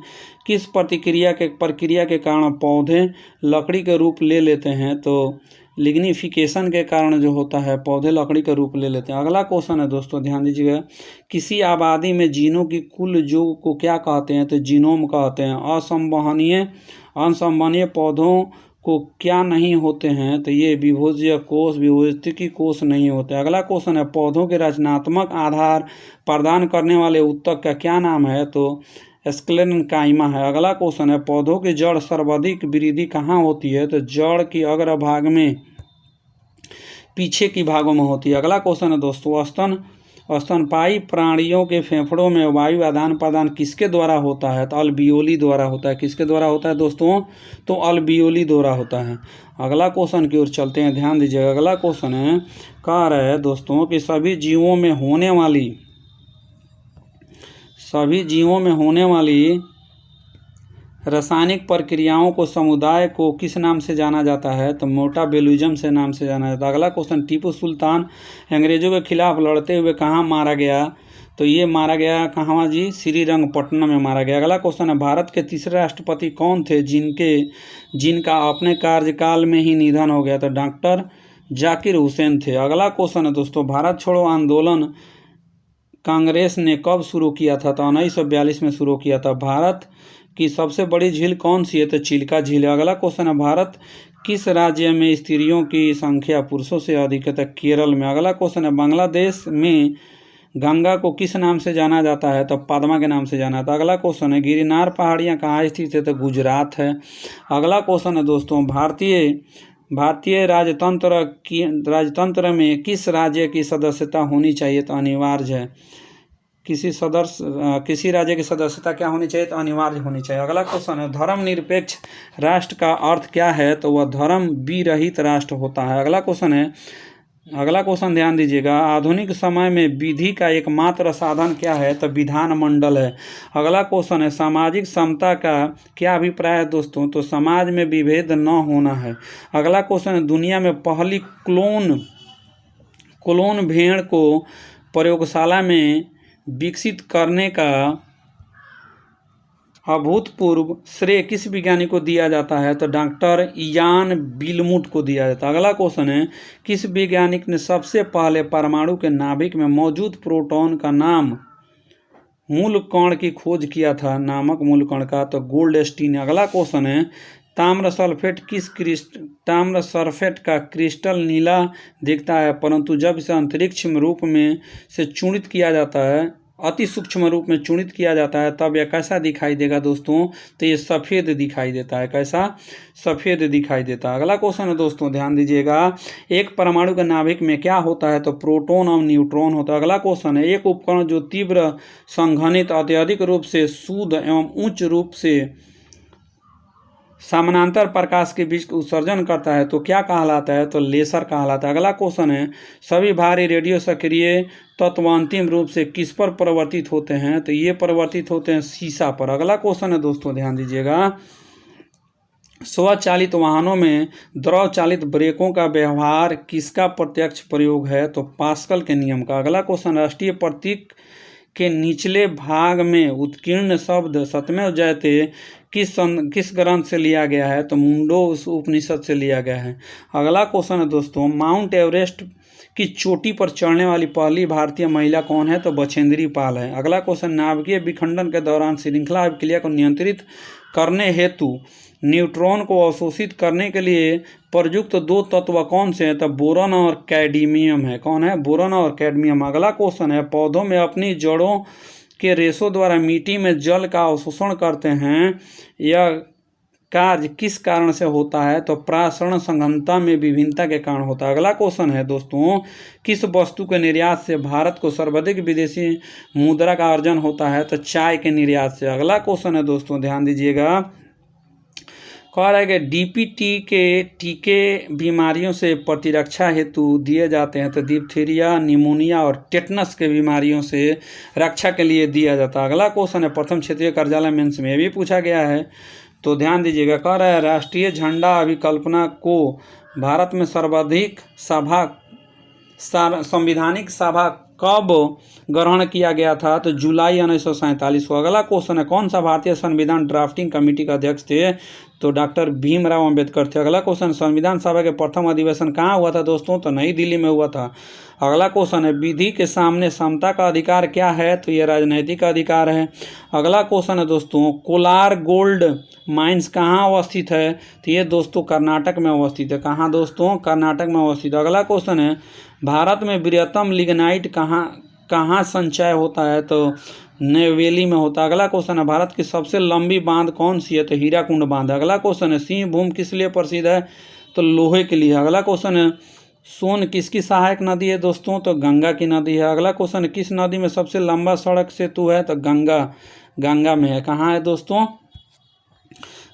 किस प्रक्रिया के कारण पौधे लकड़ी के रूप ले लेते हैं तो लिग्निफिकेशन के कारण जो होता है पौधे लकड़ी का रूप ले लेते हैं। अगला क्वेश्चन है दोस्तों ध्यान दीजिएगा, किसी आबादी में जीनों की कुल योग को क्या कहते हैं तो जीनोम कहते हैं। असंवहनीय पौधों को क्या नहीं होते हैं तो ये विभोज्य कोष विभोजिकी कोष नहीं होते। अगला क्वेश्चन है पौधों के रचनात्मक आधार प्रदान करने वाले ऊतक का क्या नाम है तो स्क्लेरेन्काइमा है। अगला क्वेश्चन है पौधों की जड़ सर्वाधिक वृद्धि कहाँ होती है तो जड़ की अग्र भाग में पीछे की भागों में होती है। अगला क्वेश्चन है दोस्तों स्तनपायी प्राणियों के फेफड़ों में वायु आदान प्रदान किसके द्वारा होता है तो अल्बियोली द्वारा होता है। किसके द्वारा होता है दोस्तों तो अल्बियोली द्वारा होता है। अगला क्वेश्चन की ओर चलते हैं, ध्यान दीजिएगा। अगला क्वेश्चन है कह रहा है दोस्तों कि सभी जीवों में होने वाली रासायनिक प्रक्रियाओं को समुदाय को किस नाम से जाना जाता है तो मेटाबॉलिज्म से नाम से जाना जाता है। अगला क्वेश्चन टीपू सुल्तान अंग्रेजों के खिलाफ लड़ते हुए कहाँ मारा गया तो ये मारा गया कहाँ जी श्रीरंगपट्टनम में मारा गया। अगला क्वेश्चन है भारत के तीसरे राष्ट्रपति कौन थे जिनका अपने कार्यकाल में ही निधन हो गया तो डॉक्टर जाकिर हुसैन थे। अगला क्वेश्चन है दोस्तों भारत छोड़ो आंदोलन कांग्रेस ने कब शुरू किया था तो 1942 में शुरू किया था। भारत की सबसे बड़ी झील कौन सी है तो चिल्का झील है। अगला क्वेश्चन है भारत किस राज्य में स्त्रियों की संख्या पुरुषों से अधिक है तो केरल में। अगला क्वेश्चन है बांग्लादेश में गंगा को किस नाम से जाना जाता है तो पद्मा के नाम से जाना जाता है। अगला क्वेश्चन है गिरनार पहाड़ियाँ कहाँ स्थित है तो गुजरात है। अगला क्वेश्चन है दोस्तों भारतीय राजतंत्र में किस राज्य की सदस्यता होनी चाहिए तो अनिवार्य है। किसी राज्य की सदस्यता क्या होनी चाहिए तो अनिवार्य होनी चाहिए। अगला क्वेश्चन है धर्मनिरपेक्ष राष्ट्र का अर्थ क्या है तो वह धर्म विरहित राष्ट्र होता है। अगला क्वेश्चन ध्यान दीजिएगा, आधुनिक समय में विधि का एकमात्र साधन क्या है तो विधानमंडल है। अगला क्वेश्चन है सामाजिक समता का क्या अभिप्राय है दोस्तों तो समाज में विभेद न होना है। अगला क्वेश्चन है दुनिया में पहली क्लोन भेड़ को प्रयोगशाला में विकसित करने का अभूतपूर्व श्रेय किस वैज्ञानिक को दिया जाता है तो डॉक्टर इयान बिलमुट को दिया जाता है। अगला क्वेश्चन है किस वैज्ञानिक ने सबसे पहले परमाणु के नाभिक में मौजूद प्रोटॉन का नाम मूल कण की खोज किया था नामक मूल कण का तो गोल्डस्टीन। अगला क्वेश्चन है ताम्र सल्फेट का क्रिस्टल नीला दिखता है परंतु जब इसे अंतरिक्ष रूप में से चूर्णित किया जाता है अति सूक्ष्म रूप में चूर्णित किया जाता है तब यह कैसा दिखाई देगा दोस्तों, तो ये सफ़ेद दिखाई देता है। कैसा? सफ़ेद दिखाई देता है। अगला क्वेश्चन है दोस्तों, ध्यान दीजिएगा, एक परमाणु के नाभिक में क्या होता है, तो प्रोटॉन और न्यूट्रॉन होता है। अगला क्वेश्चन है, एक उपकरण जो तीव्र संघनित अत्यधिक रूप से शुद्ध एवं उच्च रूप से समानांतर प्रकाश के बीच उत्सर्जन करता है तो क्या कहलाता है, तो लेसर कहलाता है। अगला क्वेश्चन है, सभी भारी रेडियो सक्रिय तत्व अंतिम रूप से किस पर परिवर्तित होते हैं, तो ये परिवर्तित होते हैं शीशा पर। अगला क्वेश्चन है दोस्तों, ध्यान दीजिएगा, स्वचालित वाहनों में द्रव चालित ब्रेकों का व्यवहार किसका प्रत्यक्ष प्रयोग है, तो पास्कल के नियम का। अगला क्वेश्चन, राष्ट्रीय प्रतीक के निचले भाग में उत्कीर्ण शब्द सत्यमेव जयते किस ग्रंथ से लिया गया है, तो मुंडो उपनिषद से लिया गया है। अगला क्वेश्चन है दोस्तों, माउंट एवरेस्ट की चोटी पर चढ़ने वाली पहली भारतीय महिला कौन है, तो बछेंद्री पाल है। अगला क्वेश्चन, नाभिकीय विखंडन के दौरान श्रृंखला अभिक्रिया को नियंत्रित करने हेतु न्यूट्रॉन को अवशोषित करने के लिए प्रयुक्त दो तत्व कौन से हैं, तो बोरॉन और कैडमियम है। कौन है? बोरॉन और कैडमियम। अगला क्वेश्चन है, पौधों में अपनी जड़ों के रेशों द्वारा मिट्टी में जल का अवशोषण करते हैं, यह कार्य किस कारण से होता है, तो प्रासरण सघनता में विभिन्नता के कारण होता है। अगला क्वेश्चन है दोस्तों, किस वस्तु के निर्यात से भारत को सर्वाधिक विदेशी मुद्रा का अर्जन होता है, तो चाय के निर्यात से। अगला क्वेश्चन है दोस्तों, ध्यान दीजिएगा, कह रहा है कि डीपीटी के टीके बीमारियों से प्रतिरक्षा हेतु दिए जाते हैं, तो डिप्थीरिया, निमोनिया और टेटनस के बीमारियों से रक्षा के लिए दिया जाता है। अगला क्वेश्चन है, प्रथम क्षेत्रीय कार्यालय मेंस में भी पूछा गया है, तो ध्यान दीजिएगा, कह रहा है राष्ट्रीय झंडा अभिकल्पना को भारत में सर्वाधिक संविधानिक सभा कब ग्रहण किया गया था, तो जुलाई 1947 को। अगला क्वेश्चन है, कौन सा भारतीय संविधान ड्राफ्टिंग कमेटी का अध्यक्ष थे, तो डॉक्टर भीमराव अंबेडकर थे। अगला क्वेश्चन, संविधान सभा के प्रथम अधिवेशन कहाँ हुआ था दोस्तों, तो नई दिल्ली में हुआ था। अगला क्वेश्चन है, विधि के सामने समता का अधिकार क्या है, तो ये राजनैतिक अधिकार है। अगला क्वेश्चन है दोस्तों, कोलार गोल्ड माइंस कहाँ अवस्थित है, तो ये दोस्तों कर्नाटक में अवस्थित है। कहाँ दोस्तों? कर्नाटक में अवस्थित है। अगला क्वेश्चन है, भारत में बृहत्तम लिग्नाइट कहाँ संचय होता है, तो नेवेली में होता है। अगला क्वेश्चन है, भारत की सबसे लंबी बांध कौन सी है, तो हीराकुंड बांध। अगला क्वेश्चन है, सिंहभूम किस लिए प्रसिद्ध है, तो लोहे के लिए। अगला क्वेश्चन है, सोन किसकी सहायक नदी है दोस्तों, तो गंगा की नदी है। अगला क्वेश्चन है, किस नदी में सबसे लंबा सड़क सेतु है, तो गंगा में है। कहाँ है दोस्तों?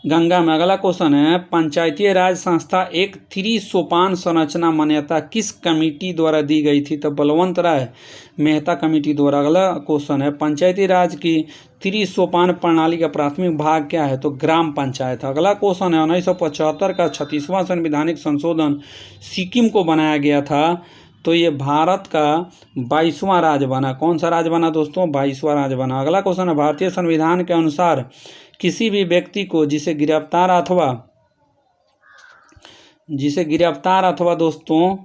गंगा में। अगला क्वेश्चन है, पंचायती राज संस्था एक त्रिसोपान संरचना मान्यता किस कमेटी द्वारा दी गई थी, तो बलवंत राय मेहता कमेटी द्वारा। अगला क्वेश्चन है, पंचायती राज की त्रिसोपान प्रणाली का प्राथमिक भाग क्या है, तो ग्राम पंचायत। अगला क्वेश्चन है, 1975 का 36वां संवैधानिक संशोधन सिक्किम को बनाया गया था, तो ये भारत का 22वां राज्य बना। कौन सा राज्य बना दोस्तों? 22वां राज्य बना। अगला क्वेश्चन है, भारतीय संविधान के अनुसार किसी भी व्यक्ति को जिसे गिरफ्तार अथवा दोस्तों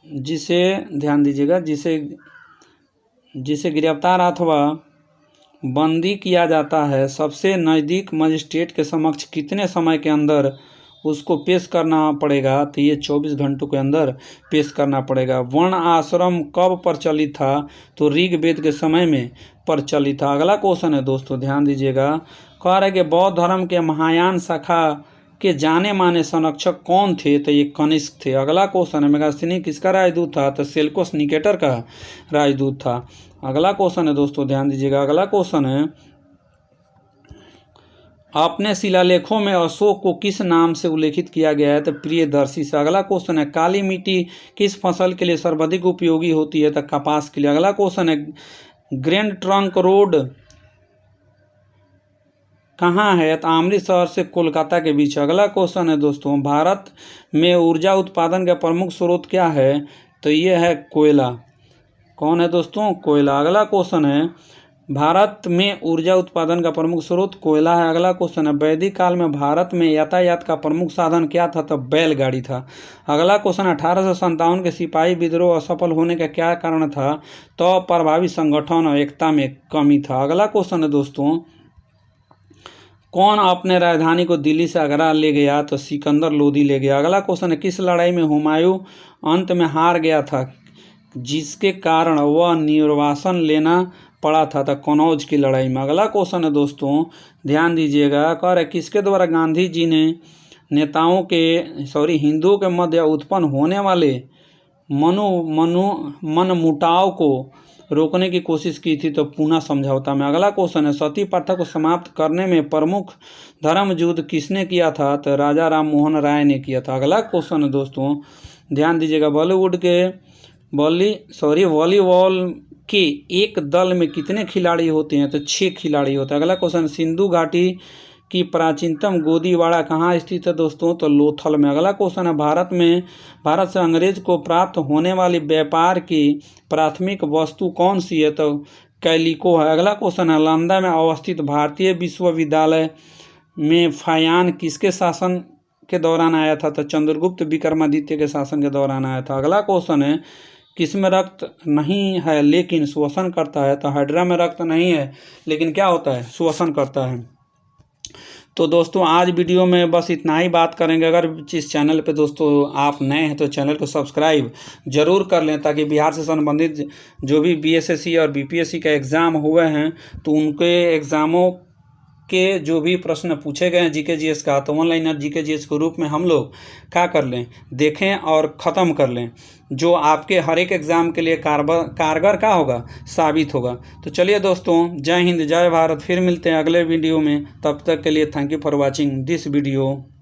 जिसे ध्यान दीजिएगा जिसे गिरफ्तार अथवा बंदी किया जाता है, सबसे नज़दीक मजिस्ट्रेट के समक्ष कितने समय के अंदर उसको पेश करना पड़ेगा, तो ये 24 घंटों के अंदर पेश करना पड़ेगा। वर्ण आश्रम कब प्रचलित था, तो ऋग्वेद के समय में प्रचलित था। अगला क्वेश्चन है दोस्तों, ध्यान दीजिएगा, कह रहा है कि बौद्ध धर्म के महायान शाखा के जाने माने संरक्षक कौन थे, तो ये कनिष्क थे। अगला क्वेश्चन है, मेगास्थनी किसका राजदूत था, तो सेल्कोस निकेटर का राजदूत था। अगला क्वेश्चन है दोस्तों, ध्यान दीजिएगा, अगला क्वेश्चन है, अपने शिलालेखों में अशोक को किस नाम से उल्लेखित किया गया है, तो प्रियदर्शी से। अगला क्वेश्चन है, काली मिट्टी किस फसल के लिए सर्वाधिक उपयोगी होती है, तो कपास के लिए। अगला क्वेश्चन है, ग्रैंड ट्रंक रोड कहाँ है, तो अमृतसर से कोलकाता के बीच। अगला क्वेश्चन है दोस्तों, भारत में ऊर्जा उत्पादन का प्रमुख स्रोत क्या है, तो ये है कोयला। कौन है दोस्तों? कोयला। अगला क्वेश्चन है, भारत में ऊर्जा उत्पादन का प्रमुख स्रोत कोयला है। अगला क्वेश्चन है, वैदिक काल में भारत में यातायात का प्रमुख साधन क्या था, तो बैलगाड़ी था। अगला क्वेश्चन, 1857 के सिपाही विद्रोह असफल होने का क्या कारण था, तो प्रभावी संगठन और एकता में कमी था। अगला क्वेश्चन है दोस्तों, कौन अपने राजधानी को दिल्ली से आगरा ले गया, तो सिकंदर लोदी ले गया। अगला क्वेश्चन है, किस लड़ाई में हुमायूं अंत में हार गया था, जिसके कारण वह निर्वासन लेना पड़ा था कनौज की लड़ाई में। अगला क्वेश्चन है दोस्तों, ध्यान दीजिएगा, कह रहे किसके द्वारा गांधी जी ने हिंदुओं के मध्य उत्पन्न होने वाले मनमुटाव को रोकने की कोशिश की थी तो पूना समझौता में। अगला क्वेश्चन है, सती प्रथा को समाप्त करने में प्रमुख धर्म युद्ध किसने किया था तो राजा राम मोहन राय ने किया था। अगला क्वेश्चन है दोस्तों, ध्यान दीजिएगा, वॉलीबॉल के एक दल में कितने खिलाड़ी होते हैं तो 6 खिलाड़ी होते हैं। अगला क्वेश्चन, सिंधु घाटी की प्राचीनतम गोदीवाड़ा कहाँ स्थित है दोस्तों तो लोथल में। अगला क्वेश्चन है, भारत से अंग्रेज को प्राप्त होने वाली व्यापार की प्राथमिक वस्तु कौन सी है तो कैलिको है। अगला क्वेश्चन है, नालंदा में अवस्थित भारतीय विश्वविद्यालय में फायान किसके शासन के दौरान आया था तो चंद्रगुप्त विक्रमादित्य के शासन के दौरान आया था। अगला क्वेश्चन है, किसमें रक्त नहीं है लेकिन श्वसन करता है तो हाइड्रा में रक्त नहीं है लेकिन क्या होता है, श्वसन करता है। तो दोस्तों आज वीडियो में बस इतना ही बात करेंगे। अगर इस चैनल पे दोस्तों आप नए हैं तो चैनल को सब्सक्राइब जरूर कर लें ताकि बिहार से संबंधित जो भी बीएसएससी और बीपीएससी का एग्ज़ाम हुए हैं तो उनके एग्ज़ामों के जो भी प्रश्न पूछे गए हैं जीके जीएस का तो ऑनलाइन जीके जीएस के रूप में हम लोग क्या कर लें, देखें और ख़त्म कर लें, जो आपके हर एक एग्ज़ाम के लिए कारगर क्या होगा, साबित होगा। तो चलिए दोस्तों, जय हिंद जय भारत, फिर मिलते हैं अगले वीडियो में। तब तक के लिए thank you for watching this video.